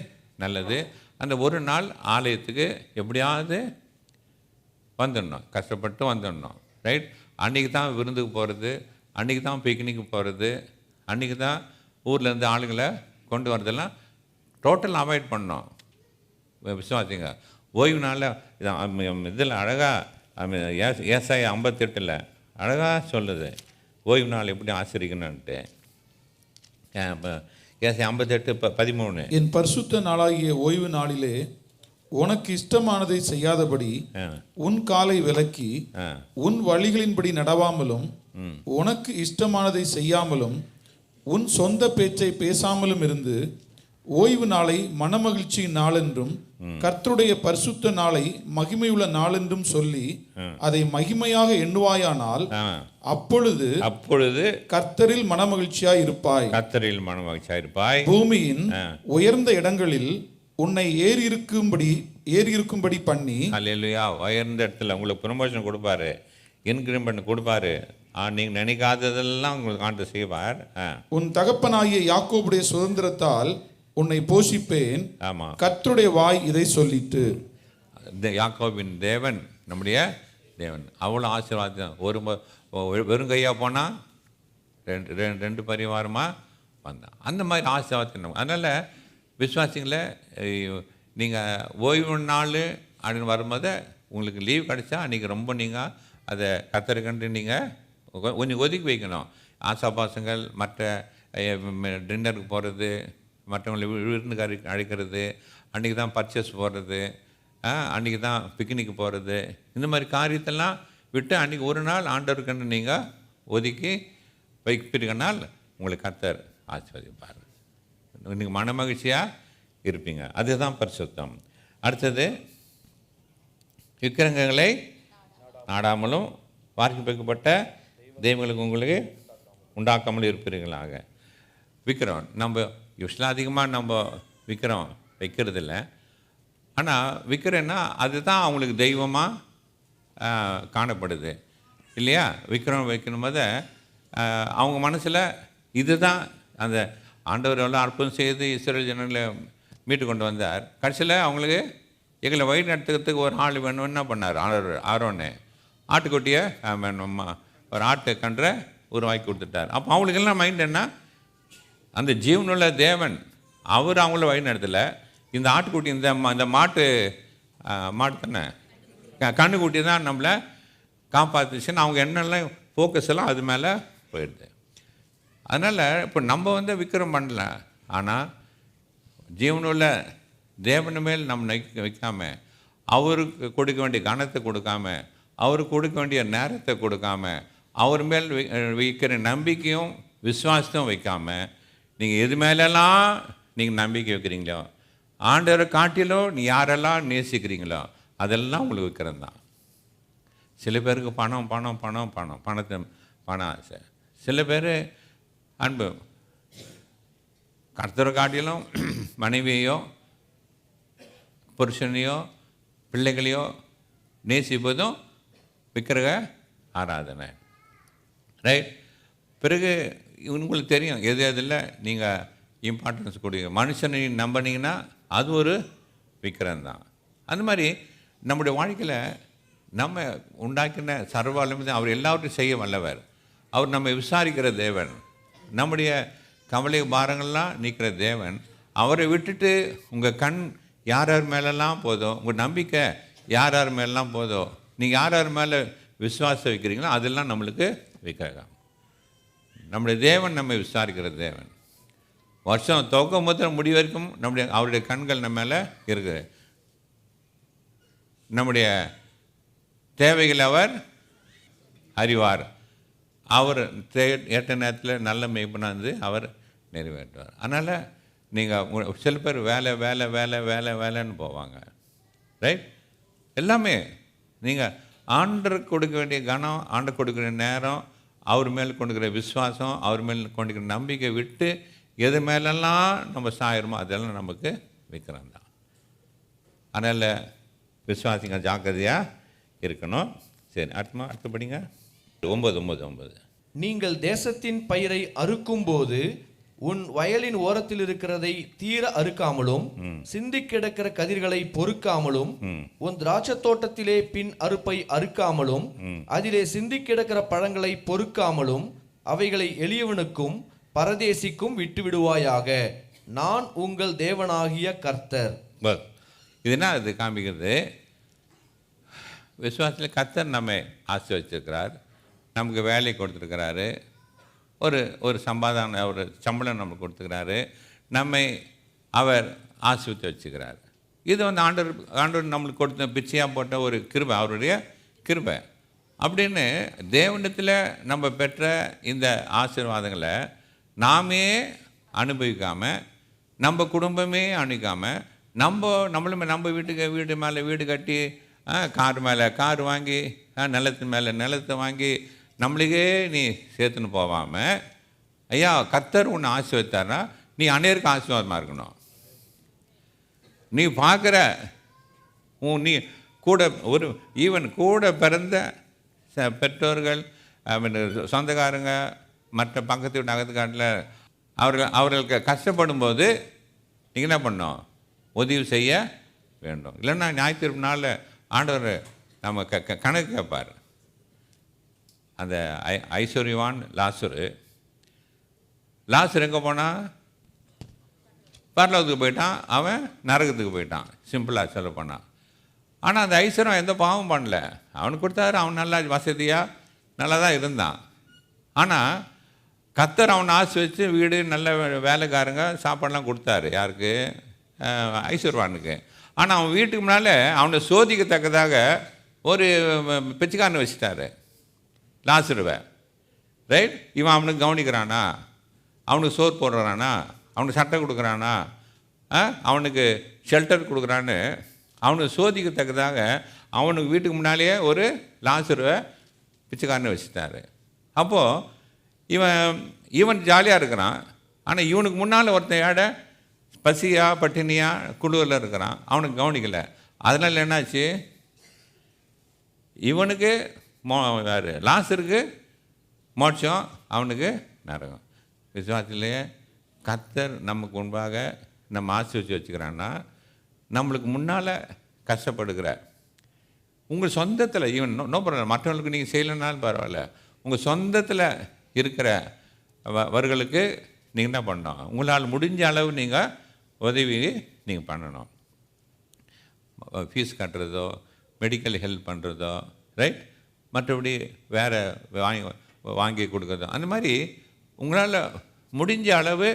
நல்லது. அந்த ஒரு நாள் ஆலயத்துக்கு எப்படியாவது வந்துடணும், கஷ்டப்பட்டு வந்துடணும், ரைட்? அன்றைக்கி தான் விருந்துக்கு போகிறது, அன்றைக்கி தான் பிக்னிக்கு போகிறது, அன்றைக்கி தான் ஊர்லேருந்து ஆளுங்களை கொண்டு வரதெல்லாம் டோட்டல் அவாய்ட் பண்ணோம். விசுவாசிங்க, ஓய்வு நாளில் இதில் அழகாக ஏசாயா 58 அழகாக சொல்லுது ஓய்வு நாள் எப்படி ஆசிரியக்கணுன்ட்டு. ஏசாயா 58:13 என் பரிசுத்த நாளாகிய ஓய்வு நாளிலே உனக்கு இஷ்டமானதை செய்யாதபடி உன் காலை விலக்கி உன் வழிகளின்படி நடவாமலும் உனக்கு இஷ்டமானதை செய்யாமலும் உன் சொந்த பேச்சை பேசாமலும் இருந்து ஓய்வு நாளை மனமகிழ்ச்சியின் நாளென்றும் கர்த்தருடைய பரிசுத்த நாளை மகிமையுள்ள நாளென்றும் சொல்லி அதை மகிமையாக எண்ணுவாயானால் அப்பொழுது கர்த்தரில் மனமகிழ்ச்சியாய் இருப்பாய். பூமியின் உயர்ந்த இடங்களில் உன்னை ஏறி இருக்கும்படி பண்ணி. அல்லேலூயா. உயர்ந்த இடத்துல உங்களுக்கு ப்ரமோஷன் கொடுப்பாரு, இன்கிரிமெண்ட் கொடுப்பாரு, நீங்கள் நினைக்காததெல்லாம் உங்களுக்கு ஆண்டு செய்வார். உன் தகப்பனாகிய யாக்கோபுடைய சுதந்திரத்தால் உன்னை போஷிப்பேன். ஆமாம், கர்த்தருடைய வாய் இதை சொல்லிட்டு. யாக்கோபின் தேவன் நம்முடைய தேவன் அவ்வளோ ஆசீர்வாதம். வெறும் கையாக போனால் ரெண்டு பரிவாரமாக வந்தான். அந்த மாதிரி ஆசீர்வாதம். அதனால் விசுவாசிங்களை நீங்கள் ஓய்வு நாள் அப்படின்னு வரும்போது உங்களுக்கு லீவ் கிடச்சா அன்றைக்கி ரொம்ப நீங்கள் அதை கத்தருக்கண்டு நீங்கள் கொஞ்சம் ஒதுக்கி வைக்கணும். ஆசாபாசங்கள், மற்ற டின்னருக்கு போகிறது, மற்றவங்களை விருந்துக்கு அழைக்கிறது, அன்றைக்கி தான் பர்ச்சேஸ் போகிறது, அன்றைக்கி தான் பிக்னிக்கு போகிறது, இந்த மாதிரி காரியத்தெல்லாம் விட்டு அன்றைக்கி ஒரு நாள் ஆண்டவருக்கண்டு நீங்கள் ஒதுக்கி வைப்பீர்கள்னால் உங்களுக்கு கர்த்தர் ஆசீர்வதிப்பார். இன்றைக்கி மன மகிழ்ச்சியாக இருப்பீங்க. அதுதான் பரிசுத்தம். அடுத்தது, விக்கிரகங்களை நாடாமலும் வார்ப்பிக்கப்பட்ட தெய்வங்களுக்கு உங்களுக்கு உண்டாக்காமலும் இருப்பீர்களாக. விக்கிரம் நம்ம யூஸ்வலாக அதிகமாக நம்ம விக்கிரம் வைக்கிறதில்ல. ஆனால் விக்கிரம்னா அதுதான் அவங்களுக்கு தெய்வமாக காணப்படுது இல்லையா? விக்கிரம் வைக்கணும் போது அவங்க மனசில் இதுதான் அந்த ஆண்டவர் எவ்வளோ அற்புதம் செய்து இஸ்ரவேல் ஜனங்களை மீட்டு கொண்டு வந்தார். கடைசியில் அவங்களுக்கு எங்களை வழி நடத்துக்கிறதுக்கு ஒரு ஆள் வேணும். என்ன பண்ணார் ஆரோன்னு? ஆட்டுக்குட்டியை ஒரு ஆட்டு கன்றை உருவாக்கி கொடுத்துட்டார். அப்போ அவங்களுக்கெல்லாம் மைண்ட் என்ன? அந்த ஜீவனுள்ள தேவன் அவர் அவங்கள வழி நடத்தலை. இந்த ஆட்டுக்குட்டி இந்த மாட்டு தானே கண்ணுக்குட்டி தான் நம்மளை காப்பாற்றுச்சுன்னு அவங்க என்னெல்லாம் ஃபோக்கஸ் எல்லாம் அது மேலே போயிடுது. அதனால் இப்போ நம்ம விக்கிரம் பண்ணல. ஆனால் ஜீவனுள்ள தேவன் மேல் நம்ம வைக்காமல், அவருக்கு கொடுக்க வேண்டிய கனத்தை கொடுக்காம, அவருக்கு கொடுக்க வேண்டிய நேரத்தை கொடுக்காம, அவர் மேல் வைக்கிற நம்பிக்கையும் விசுவாசத்தையும் வைக்காமல், நீங்கள் எது மேலெல்லாம் நீங்கள் நம்பிக்கை வைக்கிறீங்களோ, ஆண்டவரை காட்டிலோ நீ யாரெல்லாம் நேசிக்கிறீங்களோ அதெல்லாம் உங்களுக்கு விற்கிறது தான். சில பேருக்கு பண ஆசை. சில பேர் அன்பு. கர்த்தரை காட்டிலும் மனைவியோ புருஷனையோ பிள்ளைகளையோ நேசிப்பதும் விக்கிரக ஆராதனை. ரைட். பிறகு உங்களுக்கு தெரியும் எது எதில் நீங்கள் இம்பார்ட்டன்ஸ் கொடுங்க. மனுஷனை நம்பினீங்கன்னா அது ஒரு விக்கிரம் தான். அந்த மாதிரி நம்முடைய வாழ்க்கையில் நம்ம உண்டாக்கின சர்வாலமே அவர் எல்லாவற்றையும் செய்ய வல்லவர். அவர் நம்ம விசாரிக்கிற தேவன், நம்முடைய கவலை பாரங்கள்லாம் நீக்கிற தேவன். அவரை விட்டுட்டு உங்கள் கண் யார் யார் மேலெல்லாம் போதோ, உங்கள் நம்பிக்கை யார் யார் மேலெல்லாம் போதோ, நீங்கள் யார் யார் மேலே விசுவாசம் வைக்கிறீங்களோ அதெல்லாம் நம்மளுக்கு விக்கிரகம். நம்முடைய தேவன் நம்மை விசாரிக்கிற தேவன். வருஷம் துவக்கம் முதல் முடி வரைக்கும் அவருடைய கண்கள் நம்ம மேலே இருக்குது. நம்முடைய தேவைகளை அவர் அறிவார். அவர் ஏற்ற நேரத்தில் நல்ல மெய்ப்பனாந்து அவர் நிறைவேற்றுவார். அதனால் நீங்கள் சில பேர் வேலைன்னு போவாங்க. ரைட். எல்லாமே நீங்கள் ஆண்டருக்கு கொடுக்க வேண்டிய கனம், ஆண்டர் கொடுக்குற நேரம், அவர் மேல் கொண்டுக்கிற விசுவாசம், அவர் மேல் கொண்டுக்கிற நம்பிக்கை விட்டு எது மேலெல்லாம் நம்ம சாயிரமோ அதெல்லாம் நமக்கு விற்கிறோம் தான். அதனால் விசுவாசிங்க ஜாக்கிரதையாக இருக்கணும். சரி, அடுத்தபடிங்க 9. நீங்கள் தேசத்தின் பயிரை அறுக்கும்போது உன் வயலின் ஓரத்தில் இருக்கிறதை தீர அறுக்காமலும், சிந்தி கிடக்கிற கதிர்களை பொறுக்காமலும், உன் திராட்சை தோட்டத்திலே பின் அறுப்பை அறுக்காமலும், அதிலே சிந்தி கிடக்கிற பழங்களை பொறுக்காமலும், அவைகளை எளியவனுக்கும் பரதேசிக்கும் விட்டு விடுவாயாக. நான் உங்கள் தேவனாகிய கர்த்தர். இது என்ன அது காமிக்கிறது? விசுவாசத்தில் கர்த்தர் நம்மை ஆசீர்வதிச்சிருக்கிறார், நமக்கு வேலை கொடுத்துருக்கிறாரு, ஒரு சம்பாதனை ஒரு சம்பளம் நம்மளுக்கு கொடுத்துக்கிறாரு, நம்மை அவர் ஆசீர்வதித்து வச்சுக்கிறார். இது ஆண்டவர் நம்மளுக்கு கொடுத்த பிச்சையாக போட்ட ஒரு கிருபை, அவருடைய கிருபை. அப்படின்னு தேவனிடத்தில் நம்ம பெற்ற இந்த ஆசீர்வாதங்களை நாமே அனுபவிக்காமல், நம்ம குடும்பமே அனுப்பிக்காமல், நம்ம வீடு மேலே வீடு கட்டி, கார் மேலே கார் வாங்கி, நிலத்து மேலே நிலத்தை வாங்கி நம்மளுக்கே நீ சேர்த்துன்னு போகாமல், ஐயா கர்த்தர் உன்னை ஆசீர்வதித்தார்னா நீ அநேருக்கு ஆசீர்வாதமாக இருக்கணும். நீ பார்க்குற நீ கூட ஈவன் கூட பிறந்த பெற்றோர்கள், சொந்தக்காரங்க, மற்ற பக்கத்து வீட்டு அகத்துக்காட்டில் அவர்களுக்கு கஷ்டப்படும் போது நீங்கள் என்ன பண்ணணும்? உதவி செய்ய வேண்டும். இல்லைன்னா ஞாயிற்றுக்கிழமை நாளில் ஆண்டவர் நம்ம கணக்கு கேட்பார். அந்த ஐஸ்வர்யவான் லாசர் எங்கே போனான்? பரலோகத்துக்கு போயிட்டான், அவன் நரகத்துக்கு போயிட்டான். சிம்பிளாக சொல்ல போனான். ஆனால் அந்த ஐஸ்வர்யம் எந்த பாவமும் பண்ணல. அவனுக்கு கொடுத்தாரு, அவன் நல்லா வசதியாக நல்லா தான் இருந்தான். ஆனால் கர்த்தர் அவனை ஆசீர்வதிச்சு வீடு நல்ல வேலைக்காரங்க சாப்பாடெலாம் கொடுத்தாரு. யாருக்கு? ஐஸ்வர்வானுக்கு. ஆனால் அவன் வீட்டுக்கு முன்னால் அவனை சோதிக்கத்தக்கதாக ஒரு பிச்சைக்காரனை வச்சுட்டாரு, லாசருவை. ரைட்? இவன் அவனுக்கு கவனிக்கிறானா? அவனுக்கு சோறு போடுறானா? அவனுக்கு சட்டை கொடுக்குறானா? அவனுக்கு ஷெல்டர் கொடுக்குறான்னு அவனுக்கு சோதிக்கத்தக்கதாக அவனுக்கு வீட்டுக்கு முன்னாலேயே ஒரு லாசருவை பிச்சைக்காரனை வச்சுட்டாரு. அப்போது இவன் ஜாலியாக இருக்கிறான். ஆனால் இவனுக்கு முன்னால் ஒருத்தன் ஏட பசியா பட்டினியா குழுவில் இருக்கிறான், அவனுக்கு கவனிக்கலை. அதனால் என்னாச்சு? இவனுக்கு யார்? லாசருக்கு மோட்சம், அவனுக்கு நரகம். விசுவாசத்திலேயே கர்த்தர் நமக்கு முன்பாக நம்ம ஆசீர்வதிச்சு வச்சுக்கிறான்னா, நம்மளுக்கு முன்னால் கஷ்டப்படுகிற உங்கள் சொந்தத்தில் ஈவன் நோ பரவாயில்ல, மற்றவங்களுக்கு நீங்கள் செய்யலைன்னாலும் பரவாயில்ல, உங்கள் சொந்தத்தில் இருக்கிற வர்களுக்கு நீங்கள் என்ன பண்ணணும்? உங்களால் முடிஞ்ச அளவு நீங்கள் உதவி நீங்கள் பண்ணணும். ஃபீஸ் கட்டுறதோ, மெடிக்கல் ஹெல்ப் பண்ணுறதோ, ரைட்? மற்றபடி வேறு வாங்கி கொடுக்குறதோ, அந்த மாதிரி உங்களால் முடிஞ்ச அளவு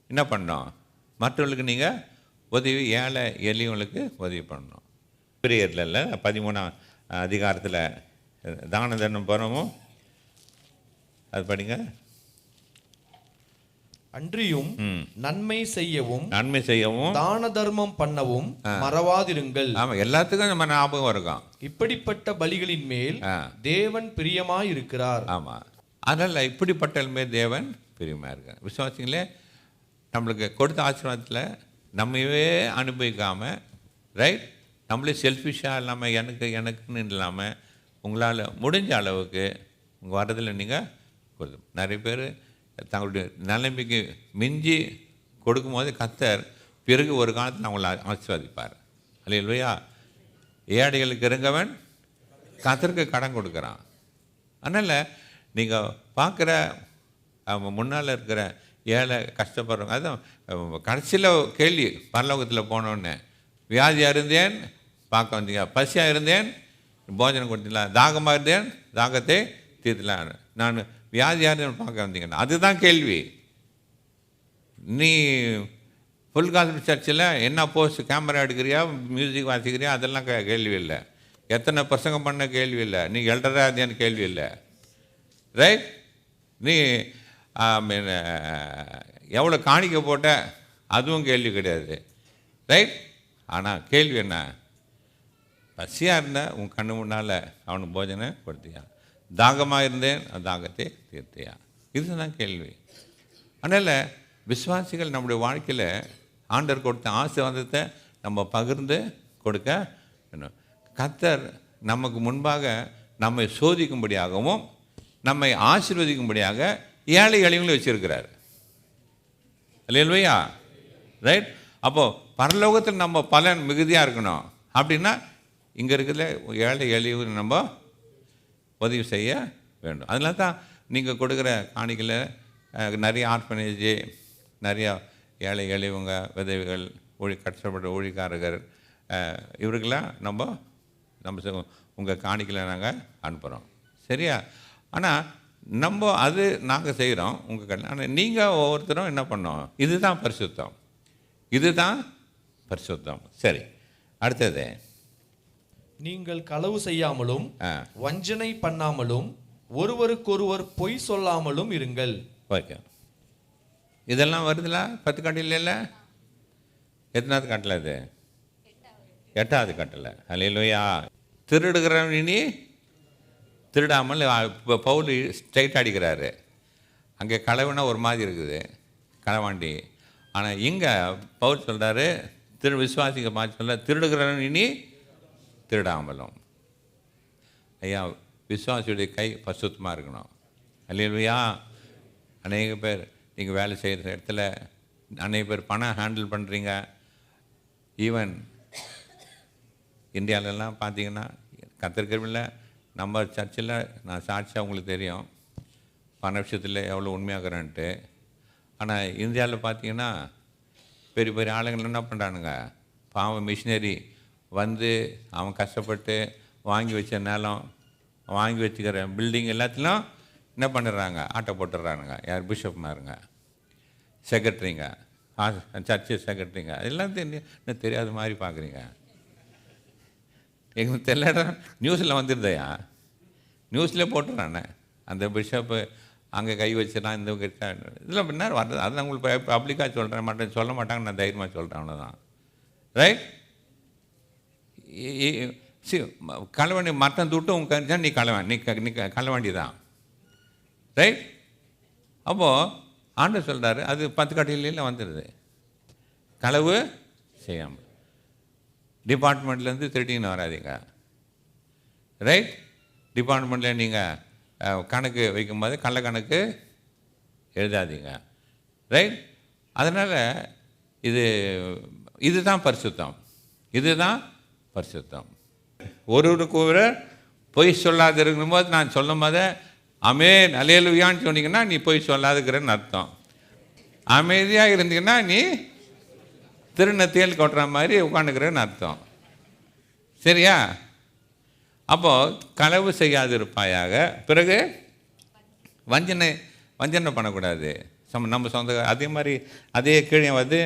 என்ன பண்ணணும்? மற்றவர்களுக்கு நீங்கள் உதவி, ஏழை எளியவங்களுக்கு உதவி பண்ணணும். பிரியரில் 13ஆம் அதிகாரத்தில் தான தர்மம் போகிறோமோ அது படிங்க. அன்றியும் நன்மை செய்யவும் தான தர்மம் பண்ணவும் மறவாதிருங்கள். ஆமாம், எல்லாத்துக்கும் நம்ம ஞாபகம் இருக்கும். இப்படிப்பட்ட பலிகளின் மேல் தேவன் பிரியமாய் இருக்கிறார். ஆமாம், அதனால் இப்படிப்பட்ட மேல் தேவன் பிரியமாக இருக்கார். விசுவாசிங்களே, நம்மளுக்கு கொடுத்த ஆசீர்வாதத்தில் நம்மவே அனுபவிக்காமல், ரைட், நம்மளே செல்ஃபிஷாக இல்லாமல் எனக்குன்னு இல்லாமல் உங்களால் முடிஞ்ச அளவுக்கு உங்கள் வரதில் நீங்கள் கொடுத்து. நிறைய பேர் தங்களுடைய நிலைமைக்கு மிஞ்சி கொடுக்கும்போது கர்த்தர் பிறகு ஒரு காலத்தில் அவங்கள ஆசீர்வதிப்பார். அல்லேலூயா. ஏழைகளுக்கு இருங்கவன் கர்த்தருக்கு கடன் கொடுக்குறான். அதனால் நீங்கள் பார்க்குற முன்னால் இருக்கிற ஏழை கஷ்டப்படுறவங்க, அதுவும் கடைசியில் கேள்வி பரலோகத்தில் போனோடனே, வியாதியாக இருந்தேன் பார்க்க வந்தீங்க, பசியாக இருந்தேன் போஜனம் கொடுத்தீங்களா, தாகமாக இருந்தேன் தாகத்தை தீர்த்தலாம், நான் வியாதியாக இருந்தேன் பார்க்க வந்தீங்கன்னா, அதுதான் கேள்வி. நீ ஃபுல் காஸ்பல் சர்ச்சில் என்ன போஸ்ட் கேமரா எடுக்கிறியா, மியூசிக் வாசிக்கிறியா, அதெல்லாம் கேள்வி இல்லை. எத்தனை பிரசங்கம் பண்ண கேள்வி இல்லை. நீ எல்டராக இருந்தியான்னு கேள்வி இல்லை. ரைட்? நீ எவ்வளோ காணிக்க போட்ட அதுவும் கேள்வி கிடையாது. ரைட்? ஆனால் கேள்வி என்ன? பசியாக இருந்தால் உன் கண்ணு முன்னால் அவனுக்கு போஜனம் கொடுத்தியா, தாகமாக இருந்தேன் தாகத்தை தீர்த்தியா, இதுதான் கேள்வி. அதனால் விசுவாசிகள் நம்முடைய வாழ்க்கையில் ஆண்டவர் கொடுத்த ஆசீர்வாதத்தை நம்ம பகிர்ந்து கொடுக்க வேணும். கர்த்தர் நமக்கு முன்பாக நம்மை சோதிக்கும்படியாகவும் நம்மை ஆசீர்வதிக்கும்படியாக ஏழை எளியவங்களை வச்சுருக்கிறார். அல்லேலூயா. ரைட்? அப்போது பரலோகத்தில் நம்ம பலன் மிகுதியாக இருக்கணும் அப்படின்னா இங்கே இருக்கிற ஏழை எளியவங்க நம்ம உதவி செய்ய வேண்டும். அதனால தான் நீங்கள் கொடுக்குற காணிக்கையில் நிறைய ஆர்ஃபனேஜ், நிறையா ஏழை எளியவங்க, விதவைகள், கஷ்டப்பட்ட ஊழியக்காரர்கள், இவருக்கெல்லாம் நம்ம உங்கள் காணிக்கையில் நாங்கள் அனுப்புகிறோம். சரியா? ஆனால் நம்ம அது நாங்கள் செய்கிறோம் உங்கள் கண். ஆனால் நீங்கள் ஒவ்வொருத்தரும் என்ன பண்ணோம்? இதுதான் பரிசுத்தம், இதுதான் பரிசுத்தம். சரி, அடுத்தது, நீங்கள் களவு செய்யாமலும் வஞ்சனை பண்ணாமலும் ஒருவருக்கொருவர் பொய் சொல்லாமலும் இருங்கள். ஓகே, இதெல்லாம் வருதுல 10 கட்டளையில். எத்தனாவது கட்டளை அது? 8வது கட்டளை. அல்லேலூயா. திருடுகிறவன் இனி திருடாமல். இப்போ பவுல் ஸ்ட்ரைட் அடிக்கிறாரு. அங்கே களவுனா ஒரு மாதிரி இருக்குது, களவாண்டி. ஆனால் இங்கே பவுல் சொல்கிறாரு, விசுவாசிக்க மாதிரி சொல்ல, திருடுகிறவன் இனி திருடாமலும். ஐயா, விசுவாசியுடைய கை பரிசுத்தமாக இருக்கணும். அல்லேலூயா. அநேக பேர் நீங்கள் வேலை செய்கிற இடத்துல நிறைய பேர் பணம் ஹேண்டில் பண்ணுறீங்க. ஈவன் இந்தியாவிலலாம் பார்த்தீங்கன்னா கத்திரிக்கவில்லை நம்ம சர்ச்சில் நான் சாட்சியாக உங்களுக்கு தெரியும் பண விஷயத்தில் எவ்வளோ உண்மையாகிறேன்ட்டு. ஆனால் இந்தியாவில் பார்த்தீங்கன்னா பெரிய பெரிய ஆளுங்கள் என்ன பண்ணுறானுங்க, பாவம் மிஷினரி வந்து அவன் கஷ்டப்பட்டு வாங்கி வச்ச நிலம், வாங்கி வச்சுக்கிற பில்டிங் எல்லாத்திலும் என்ன பண்ணிடுறாங்க, ஆட்டோ போட்டுடுறானுங்க. யார் பிஷப்மாருங்க, செக்ரட்டரிங்க, சர்ச்சு செக்ரட்டரிங்க, அதெல்லாம் இன்னும் தெரியாத மாதிரி பார்க்குறீங்க. எங்களுக்கு தெரியல, நியூஸில் வந்துருதையா, நியூஸில் போட்டுறானே அந்த பிஷப்பு அங்கே கை வச்சிடலாம் இந்த இதில் பின்னார் வர்றது. அது நான் உங்களுக்கு பப்ளிக்காக சொல்கிறேன், மாட்டேன் சொல்ல மாட்டாங்க, நான் தைரியமாக சொல்கிறேன், அவ்வளோதான். ரைட்? களவாண்டி மட்டன் துட்டு உங்க கறிச்சா நீ களவாண்டி தான். ரைட்? அப்போது ஆண்டவர் சொல்கிறாரு, அது 10 கட்டிலையில் வந்துடுது. களவு செய்யாமல் டிபார்ட்மெண்ட்லேருந்து திருட்டின்னு வராதிங்க. ரைட்? டிபார்ட்மெண்ட்டில் நீங்கள் கணக்கு வைக்கும்போது கள்ள கணக்கு எழுதாதீங்க. ரைட்? அதனால் இதுதான் பரிசுத்தம், இதுதான் பரிசுத்தம். ஒருவருக்கு ஒருவர் பொய் சொல்லாது இருக்கும்போது நான் சொல்லும் போது அமேன் அல்லேலூயான்னு சொன்னீங்கன்னா நீ பொய் சொல்லாதுக்கிறன்னு அர்த்தம். அமைதியாக இருந்தீங்கன்னா நீ திருந தேல் கொட்டுற மாதிரி உட்காந்துக்கிறேன்னு அர்த்தம். சரியா? அப்போது களவு செய்யாது இருப்பாயாக. பிறகு வஞ்சனை பண்ணக்கூடாது. நம்ம சொந்த அதே மாதிரி அதே கீழே வந்து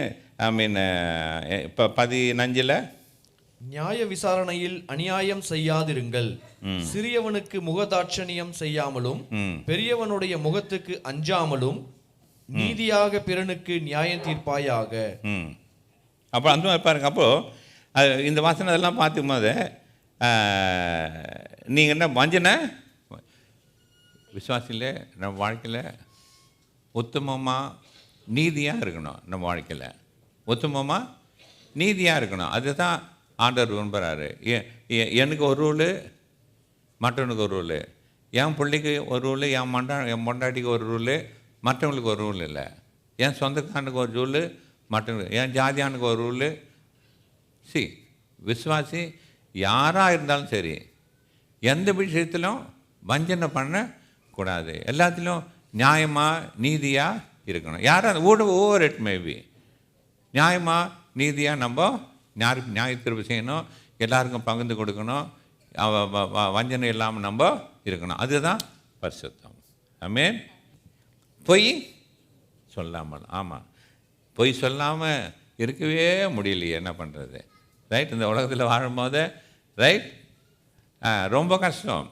இப்போ 15 நியாய விசாரணையில் அநியாயம் செய்யாதிருங்கள், சிறியவனுக்கு முகதாட்சணியம் செய்யாமலும் பெரியவனுடைய முகத்துக்கு அஞ்சாமலும் நீதியாக பிறனுக்கு நியாயம் தீர்ப்பாயாக. அப்போ அந்த மாதிரி பாருங்க. அப்போது இந்த வாசனை அதெல்லாம் பார்த்துக்கும் போது நீங்கள் என்ன வஞ்சனை விசுவாசியில் நம்ம வாழ்க்கையில் உத்தமமாக நீதியாக இருக்கணும். நம்ம வாழ்க்கையில் உத்தமமாக நீதியாக இருக்கணும். அதுதான் ஆண்டவர் விரும்புகிறாரு. எனக்கு ஒரு ரூலு, மற்றவனுக்கு ஒரு ரூலு, என் பிள்ளைக்கு ஒரு ரூலு, என் பொண்டாட்டிக்கு ஒரு ரூலு, மற்றவங்களுக்கு ஒரு ரூல் இல்லை. என் சொந்தக்காரனுக்கு ஒரு ரூலு, மற்றவங்களுக்கு, என் ஜாதியானுக்கு ஒரு ரூலு. விசுவாசி யாராக இருந்தாலும் சரி, எந்த விஷயத்திலும் வஞ்சனை பண்ணக்கூடாது. எல்லாத்திலும் நியாயமாக நீதியாக இருக்கணும். யாரும் ஓவர் இட் மேபி நியாயமாக நீதியாக நம்ம நியாய தீர்ப்பு செய்யணும், எல்லாருக்கும் பகிர்ந்து கொடுக்கணும், வஞ்சனை இல்லாமல் நம்ம இருக்கணும். அதுதான் பரிசுத்தம். ஆமென். பொய் சொல்லாமல், ஆமாம், பொய் சொல்லாமல் இருக்கவே முடியலையே, என்ன பண்ணுறது? ரைட்? இந்த உலகத்தில் வாழும்போது ரைட் ரொம்ப கஷ்டம்.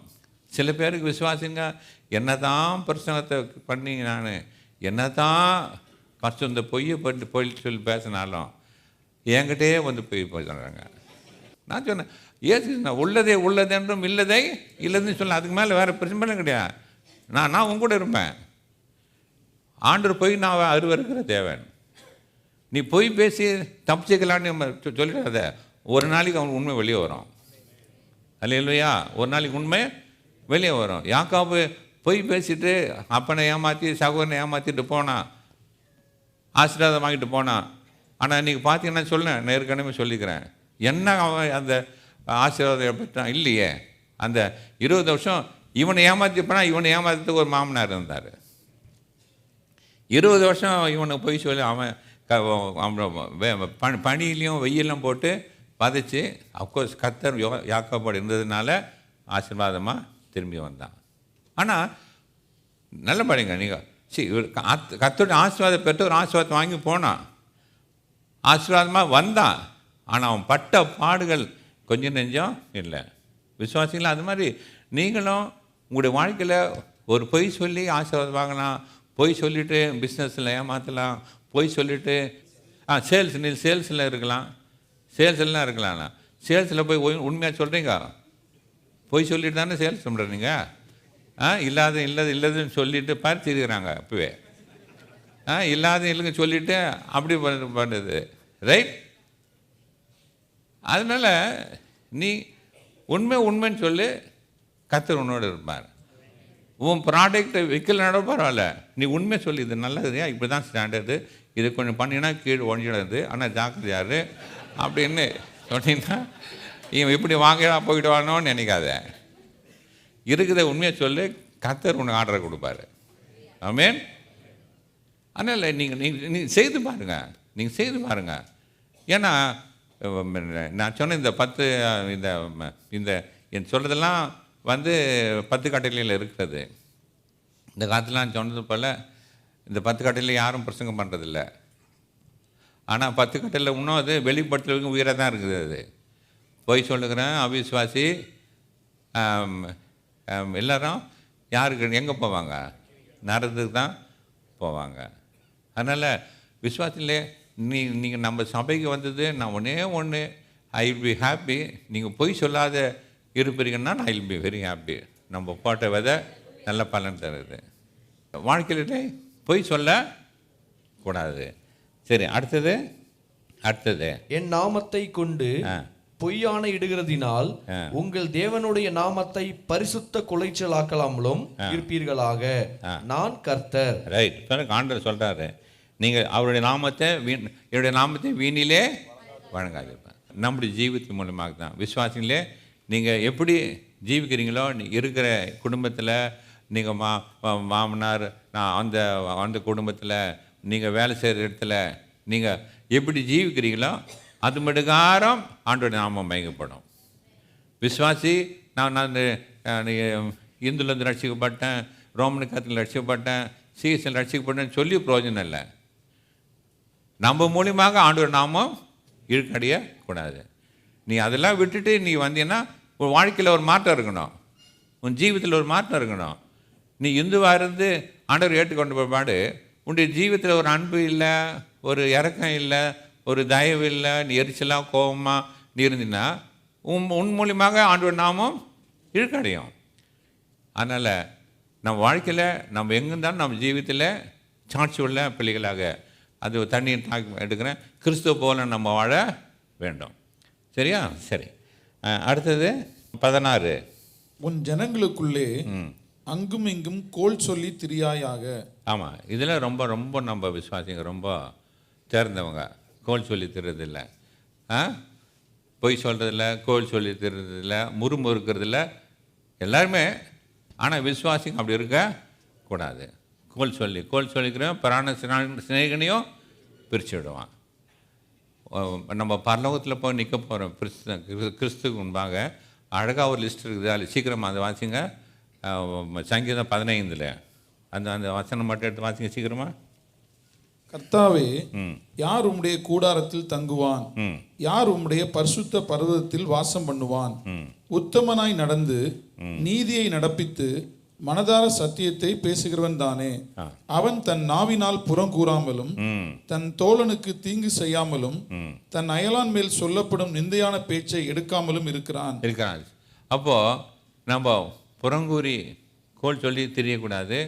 சில பேருக்கு விசுவாசிங்க என்ன தான் பிரசங்கத்தை பண்ணி நான் என்ன தான் கஷ்டம் இந்த பொய்யை சொல்லி பேசினாலும் என்கிட்டே வந்து பொய் சொல்கிறாங்க. நான் சொன்னேன், நான் உள்ளதே உள்ளதென்றும் இல்லதை இல்லைன்னு சொல்ல, அதுக்கு மேலே வேறு பிரச்சனை கிடையாது. நான் உங்க கூட இருப்பேன். ஆண்டவர் போய் நான் அருவருக்கிற தேவன். நீ போய் பேசி தப்பிச்சுக்கலான்னு சொல்லிடாத. ஒரு நாளைக்கு அவனுக்கு உண்மை வெளியே வரும். அல்லேலூயா. ஒரு நாளைக்கு உண்மை வெளியே வரும். யாக்கோபு போய் பேசிட்டு அப்பனை ஏமாற்றி சகோதரனை ஏமாற்றிட்டு போனான், ஆசீர்வாதம் வாங்கிட்டு போனான். ஆனால் இன்றைக்கி பார்த்தீங்கன்னா சொல்லேன், நான் ஏற்கனவே சொல்லிக்கிறேன், என்ன அவன் அந்த ஆசீர்வாதம் பெற்றான் இல்லையே. அந்த 20 வருஷம் இவனை ஏமாற்றி போனால் இவனை ஏமாற்றுறதுக்கு ஒரு மாமனார் இருந்தார். 20 வருஷம் இவனை போய் சொல்லி அவன் பனியிலையும் வெயிலும் போட்டு பதைச்சு, அஃப்கோர்ஸ் கர்த்தர் யாக்கோபோடு இருந்ததுனால ஆசீர்வாதமாக திரும்பி வந்தான். ஆனால் நல்ல பாருங்க, நீங்கள் கர்த்தருடைய ஆசீர்வாதம் பெற்ற ஒரு ஆசீர்வாதம் வாங்கி போனான், ஆசீர்வாதமாக வந்தான். ஆனால் அவன் பட்ட பாடுகள் கொஞ்சம் நெஞ்சம் இல்லை. விசுவாசிங்களா, அது மாதிரி நீங்களும் உங்களுடைய வாழ்க்கையில் ஒரு பொய் சொல்லி ஆசீர்வாதம் வாங்கலாம், பொய் சொல்லிவிட்டு பிஸ்னஸில் ஏமாற்றலாம், பொய் சொல்லிவிட்டு சேல்ஸில் இருக்கலாம், சேல்ஸ்லாம் இருக்கலாம்ண்ணா. சேல்ஸில் போய் உண்மையாக சொல்கிறீங்க, பொய் சொல்லிட்டு தானே சேல்ஸ் பண்ணுறீங்க. இல்லதுன்னு சொல்லிவிட்டு பறிச்சிருக்கிறாங்க இப்போவே. இல்லைங்க சொல்லிவிட்டு அப்படி பண்ணுறது. ரைட்? அதனால் நீ உண்மைன்னு சொல்லி கர்த்தர் உன்னோடு இருப்பார். உன் ப்ராடக்டை விற்கலனாட பரவாயில்ல, நீ உண்மை சொல்லி இது நல்லதுயா, இப்படி தான் ஸ்டாண்டர்டு, இது கொஞ்சம் பண்ணினா கீழே ஒழிஞ்சிடுது, ஆனால் ஜாக்கிரதையாரு அப்படின்னு சொன்னீங்கன்னா இவன் இப்படி வாங்கிடா போயிட்டு வானோன்னு நினைக்காத. இருக்குத உண்மையை சொல்லு, கர்த்தர் உனக்கு ஆர்டரை கொடுப்பாரு. ஆமென். அதனால் நீங்கள் செய்து பாருங்கள், நீங்கள் செய்து பாருங்கள். ஏன்னா நான் சொன்ன இந்த 10 இந்த என் சொல்கிறதெல்லாம் 10 கட்டளையில் இருக்கிறது. இந்த காலத்தில் நான் சொன்னது போல் இந்த 10 கட்டளையில் யாரும் பிரசங்கம் பண்ணுறதில்ல. ஆனால் 10 கட்டளையில் இன்னும் அது வெளிப்படுத்துறதுக்கு உயிராக தான் இருக்குது. அது போய் சொல்லுகிறேன், அவிசுவாசி எல்லாரும் யாருக்கு எங்கே போவாங்க? நரகத்துக்கு தான் போவாங்க. அதனால் விசுவாசத்திலே நீங்கள் நம்ம சபைக்கு வந்தது நான் ஒன்று ஐ வில் பி ஹாப்பி. நீங்கள் பொய் சொல்லாத இருப்பீங்கன்னா I will be very happy. நம்ம போட்ட விதை நல்ல பலன் தருது. வாழ்க்கையிலே பொய் சொல்ல கூடாது. சரி, அடுத்தது என் நாமத்தை கொண்டு பொய்யான இடுகிறதினால் உங்கள் தேவனுடைய நாமத்தை பரிசுத்த குலைச்சலாக்கலாமலும் இருப்பீர்களாக. நான் கர்த்தர். ரைட். ஆண்டவர் சொல்கிறாரு, நீங்கள் அவருடைய நாமத்தை என்னுடைய நாமத்தை வீணிலே வழங்காதிருப்பேன். நம்முடைய ஜீவித்தின் மூலமாக தான் விசுவாசிங்களே நீங்கள் எப்படி ஜீவிக்கிறீங்களோ, இருக்கிற குடும்பத்தில் நீங்கள் மாமனார் அந்த குடும்பத்தில் நீங்கள் வேலை செய்கிற இடத்துல நீங்கள் எப்படி ஜீவிக்கிறீங்களோ அது மட்டுக்காரம் ஆண்டோடைய நாமம் மயங்கப்படும். விசுவாசி நான் இந்துலேருந்து ரட்சிக்கப்பட்டேன், ரோமன் கத்தில் ரட்சிக்கப்பட்டேன், சிஎஸ்எல் ரட்சிக்கப்பட்டேன்னு சொல்லி பிரயோஜனம் இல்லை. நம்ம மூலியமாக ஆண்டோட நாமம் இழுக்கடையக்கூடாது. நீ அதெல்லாம் விட்டுட்டு நீ வந்தீங்கன்னா உன் வாழ்க்கையில் ஒரு மாற்றம் இருக்கணும், உன் ஜீவிதத்தில் ஒரு மாற்றம் இருக்கணும். நீ இந்துவாக இருந்து ஆண்டவர் ஏற்றுக்கொண்ட பிற்பாடு உன்னுடைய ஜீவிதத்தில் ஒரு அன்பு இல்லை, ஒரு இரக்கம் இல்லை, ஒரு தயவு இல்லை, நீ எரிச்சலாக கோபமாக நீ இருந்தீங்கன்னா உன் மூலியமாக ஆண்டவர் நாமம் இழுக்கடையும். அதனால் நம்ம வாழ்க்கையில் நம்ம எங்கேருந்தாலும் நம்ம ஜீவிதத்தில் சாட்சி உள்ள பிள்ளைகளாக, அது தண்ணியை எடுக்கிறேன், கிறிஸ்துவ போல நம்ம வாழ வேண்டும். சரியா? சரி, அடுத்தது 16. உன் ஜனங்களுக்குள்ளே அங்கும் இங்கும் கோல் சொல்லி திரியாயாக. ஆமாம், இதில் ரொம்ப ரொம்ப நம்ம விசுவாசிங்க ரொம்ப தேர்ந்தவங்க. கோல் சொல்லி தர்றதில்லை, பொய் சொல்கிறதில்ல, கோல் சொல்லி தர்றதில்ல, முறுமுறுக்கிறதில்ல எல்லாருமே. ஆனால் விசுவாசிங்க அப்படி இருக்கக்கூடாது. கோல் சொல்லிக்கிறோம் பிராண சிநேகனையும் பிரித்து விடுவான். நம்ம பரலோகத்தில் போய் நிற்க போகிறோம் கிறிஸ்துக்கு முன்பாக. அழகாக ஒரு லிஸ்ட் இருக்குது, அது சீக்கிரமாக அதை வாசிங்க. சங்கீதம் 15 அந்த வசனம் மட்டும் எடுத்து வாசிங்க சீக்கிரமாக. கர்த்தாவே, யார் உம்முடைய கூடாரத்தில் தங்குவான்? யார் உம்முடைய பரிசுத்த பர்வதத்தில் வாசம் பண்ணுவான்? உத்தமனாய் நடந்து நீதியை நடப்பித்து மனதார சத்தியத்தை பேசுகிறவன் தானே. அவன் தன் நாவினால் புறங்கூறாமலும் தன் தோழனுக்கு தீங்கு செய்யாமலும் தன் அயலான் மேல் சொல்லப்படும் நிந்தையான பேச்சை எடுக்காமலும் இருக்கிறான். அப்போ நம்ம புறங்கூறி கோல் சொல்லி தெரியக்கூடாது,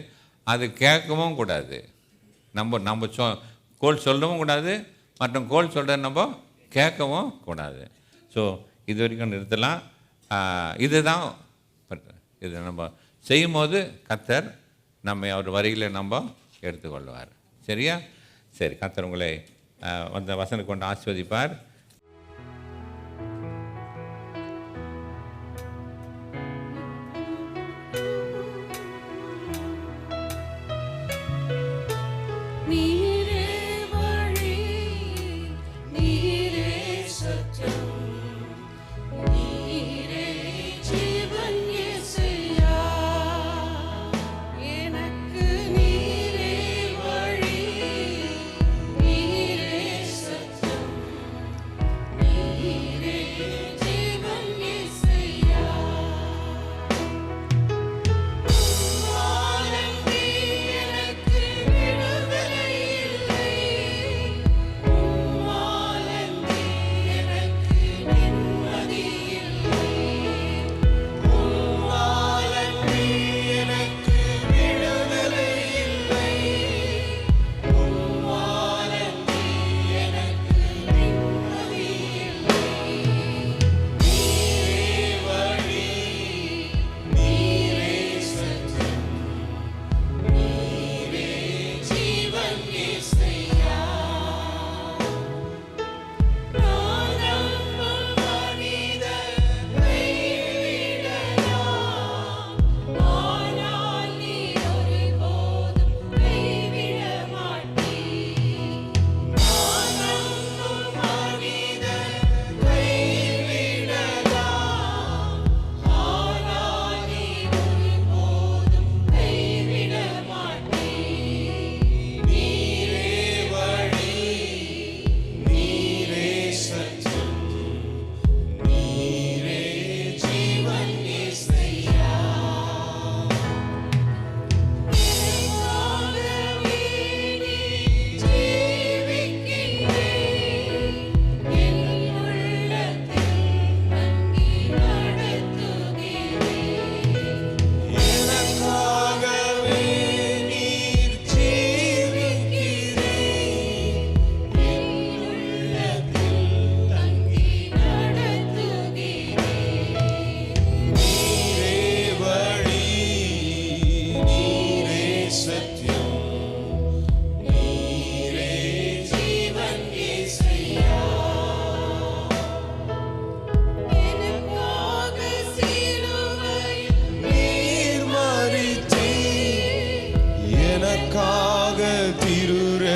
அது கேட்கவும் கூடாது. நம்ம கோல் சொல்லவும் கூடாது, மற்றும் கோல் சொல்கிற நம்ம கேட்கவும் கூடாது. ஸோ இது வரைக்கும் நிறுத்தலாம். இதுதான் இது நம்ம செய்யும்போது கர்த்தர் நம்மை அவர் வரிகளை நம்ம எடுத்துக்கொள்வார். சரியா? சரி, கர்த்தர் உங்களை அந்த வசனம் கொண்டு ஆசீர்வதிப்பார்.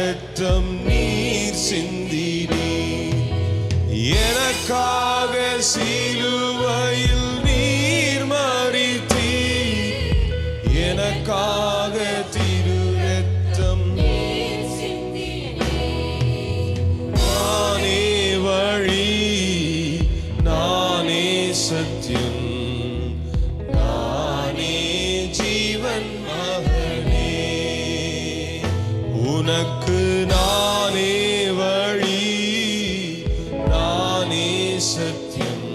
இரத்தம் நீர் சிந்தினீ, எனக்காக சிலுவையில் நீர் மரித்தீர், எனக்காக திரு இரத்தம் நானே வழி, நானே சத்தியம், நானே ஜீவன் மகனே, உனக்கு நானே வழி, நானே சத்தியம்,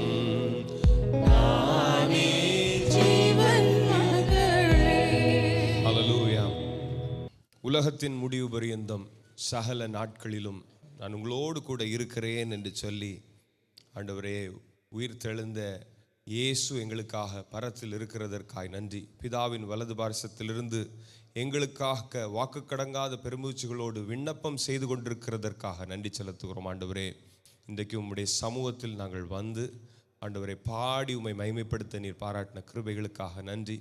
நானே ஜீவன் மகனே. ஹல்லேலூயா. உலகத்தின் முடிவு பரியந்தம் சகல நாட்களிலும் நான் உங்களோடு கூட இருக்கிறேன் என்று சொல்லி, ஆண்டவரே, உயிர் தெழுந்த இயேசு எங்களுக்காக பரத்தில் இருக்கிறதற்காய் நன்றி. பிதாவின் வலது பார்சத்திலிருந்து எங்களுக்காக வாக்கு கடங்காத பெருமூச்சுகளோடு விண்ணப்பம் செய்து கொண்டிருக்கிறதற்காக நன்றி செலுத்துகிறோம். ஆண்டவரே, இன்றைக்கு உம்முடைய சமூகத்தில் நாங்கள் வந்து ஆண்டவரை பாடி உம்மை மகிமைப்படுத்த நீர் பாராட்டின கிருபைகளுக்காக நன்றி.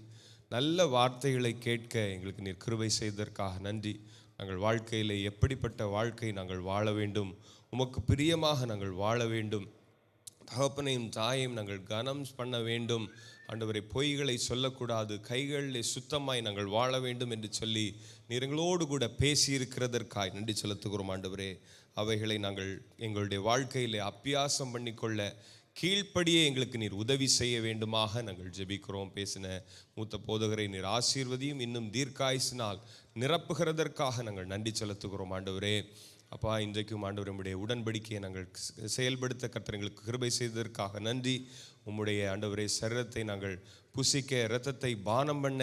நல்ல வார்த்தைகளை கேட்க எங்களுக்கு நீர் கிருபை செய்ததற்காக நன்றி. நாங்கள் வாழ்க்கையில் எப்படிப்பட்ட வாழ்க்கை நாங்கள் வாழ வேண்டும், உமக்கு பிரியமாக நாங்கள் வாழ வேண்டும், தகப்பனையும் தாயையும் நாங்கள் கனம் பண்ண வேண்டும், ஆண்டவரை பொய்களை சொல்லக்கூடாது, கைகளில் சுத்தமாய் நாங்கள் வாழ வேண்டும் என்று சொல்லி நீர் எங்களோடு கூட பேசியிருக்கிறதற்காய் நன்றி செலுத்துகிறோம். ஆண்டவரே, அவைகளை நாங்கள் எங்களுடைய வாழ்க்கையில் அபியாசம் பண்ணிக்கொள்ள கீழ்ப்படியே எங்களுக்கு நீர் உதவி செய்ய வேண்டுமாக நாங்கள் ஜெபிக்கிறோம். பேசின மூத்த போதகரை நீர் ஆசீர்வதியும் இன்னும் தீர்க்காயுசினால் நிரப்புகிறதற்காக நாங்கள் நன்றி செலுத்துகிறோம். ஆண்டவரே, அப்பா, இன்றைக்கும் ஆண்டவர் உம்முடைய உடன்படிக்கையை நாங்கள் செயல்படுத்த கர்த்தர் எங்களுக்கு கிருபை செய்ததற்காக நன்றி. உம்முடைய ஆண்டவரே சரீரத்தை நாங்கள் புசிக்க, இரத்தத்தை பானம் பண்ண,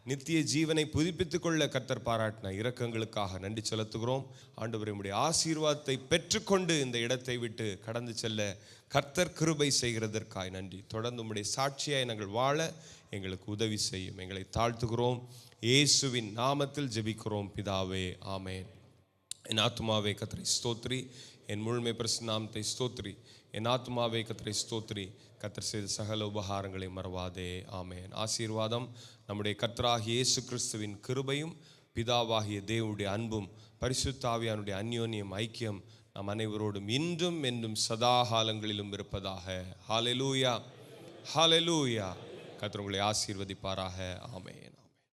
நித்திய ஜீவனை புதுப்பித்துக் கொள்ள கர்த்தர் பாராட்டின இரக்கங்களுக்காக நன்றி செலுத்துகிறோம். ஆண்டவரே, உம்முடைய ஆசீர்வாதத்தை பெற்றுக்கொண்டு இந்த இடத்தை விட்டு கடந்து செல்ல கர்த்தர் கிருபை செய்கிறதற்காக நன்றி. தொடர்ந்து உம்முடைய சாட்சியாய் நாங்கள் வாழ எங்களுக்கு உதவி செய்யும். எங்களை தாழ்த்துகிறோம். இயேசுவின் நாமத்தில் ஜெபிக்கிறோம் பிதாவே, ஆமேன். என் ஆத்துமாவே கர்த்தரை ஸ்தோத்ரி, என் முழுமை பிரசன்னாமத்தை ஸ்தோத்ரி. என் ஆத்துமாவே கர்த்தரை ஸ்தோத்ரி, கர்த்தர் செய்த சகல உபகாரங்களை மறவாதே. ஆமேன். ஆசீர்வாதம் நம்முடைய கர்த்தராகிய இயேசு கிறிஸ்துவின் கிருபையும் பிதாவாகிய தேவனுடைய அன்பும் பரிசுத்த ஆவியானுடைய அந்யோன்யம் ஐக்கியம் நம் அனைவரோடும் இன்றும் என்றும் சதா காலங்களிலும் இருப்பதாக. ஹல்லேலூயா, ஹல்லேலூயா. கர்த்தர் உங்களை ஆசீர்வதிப்பாராக. ஆமேன்.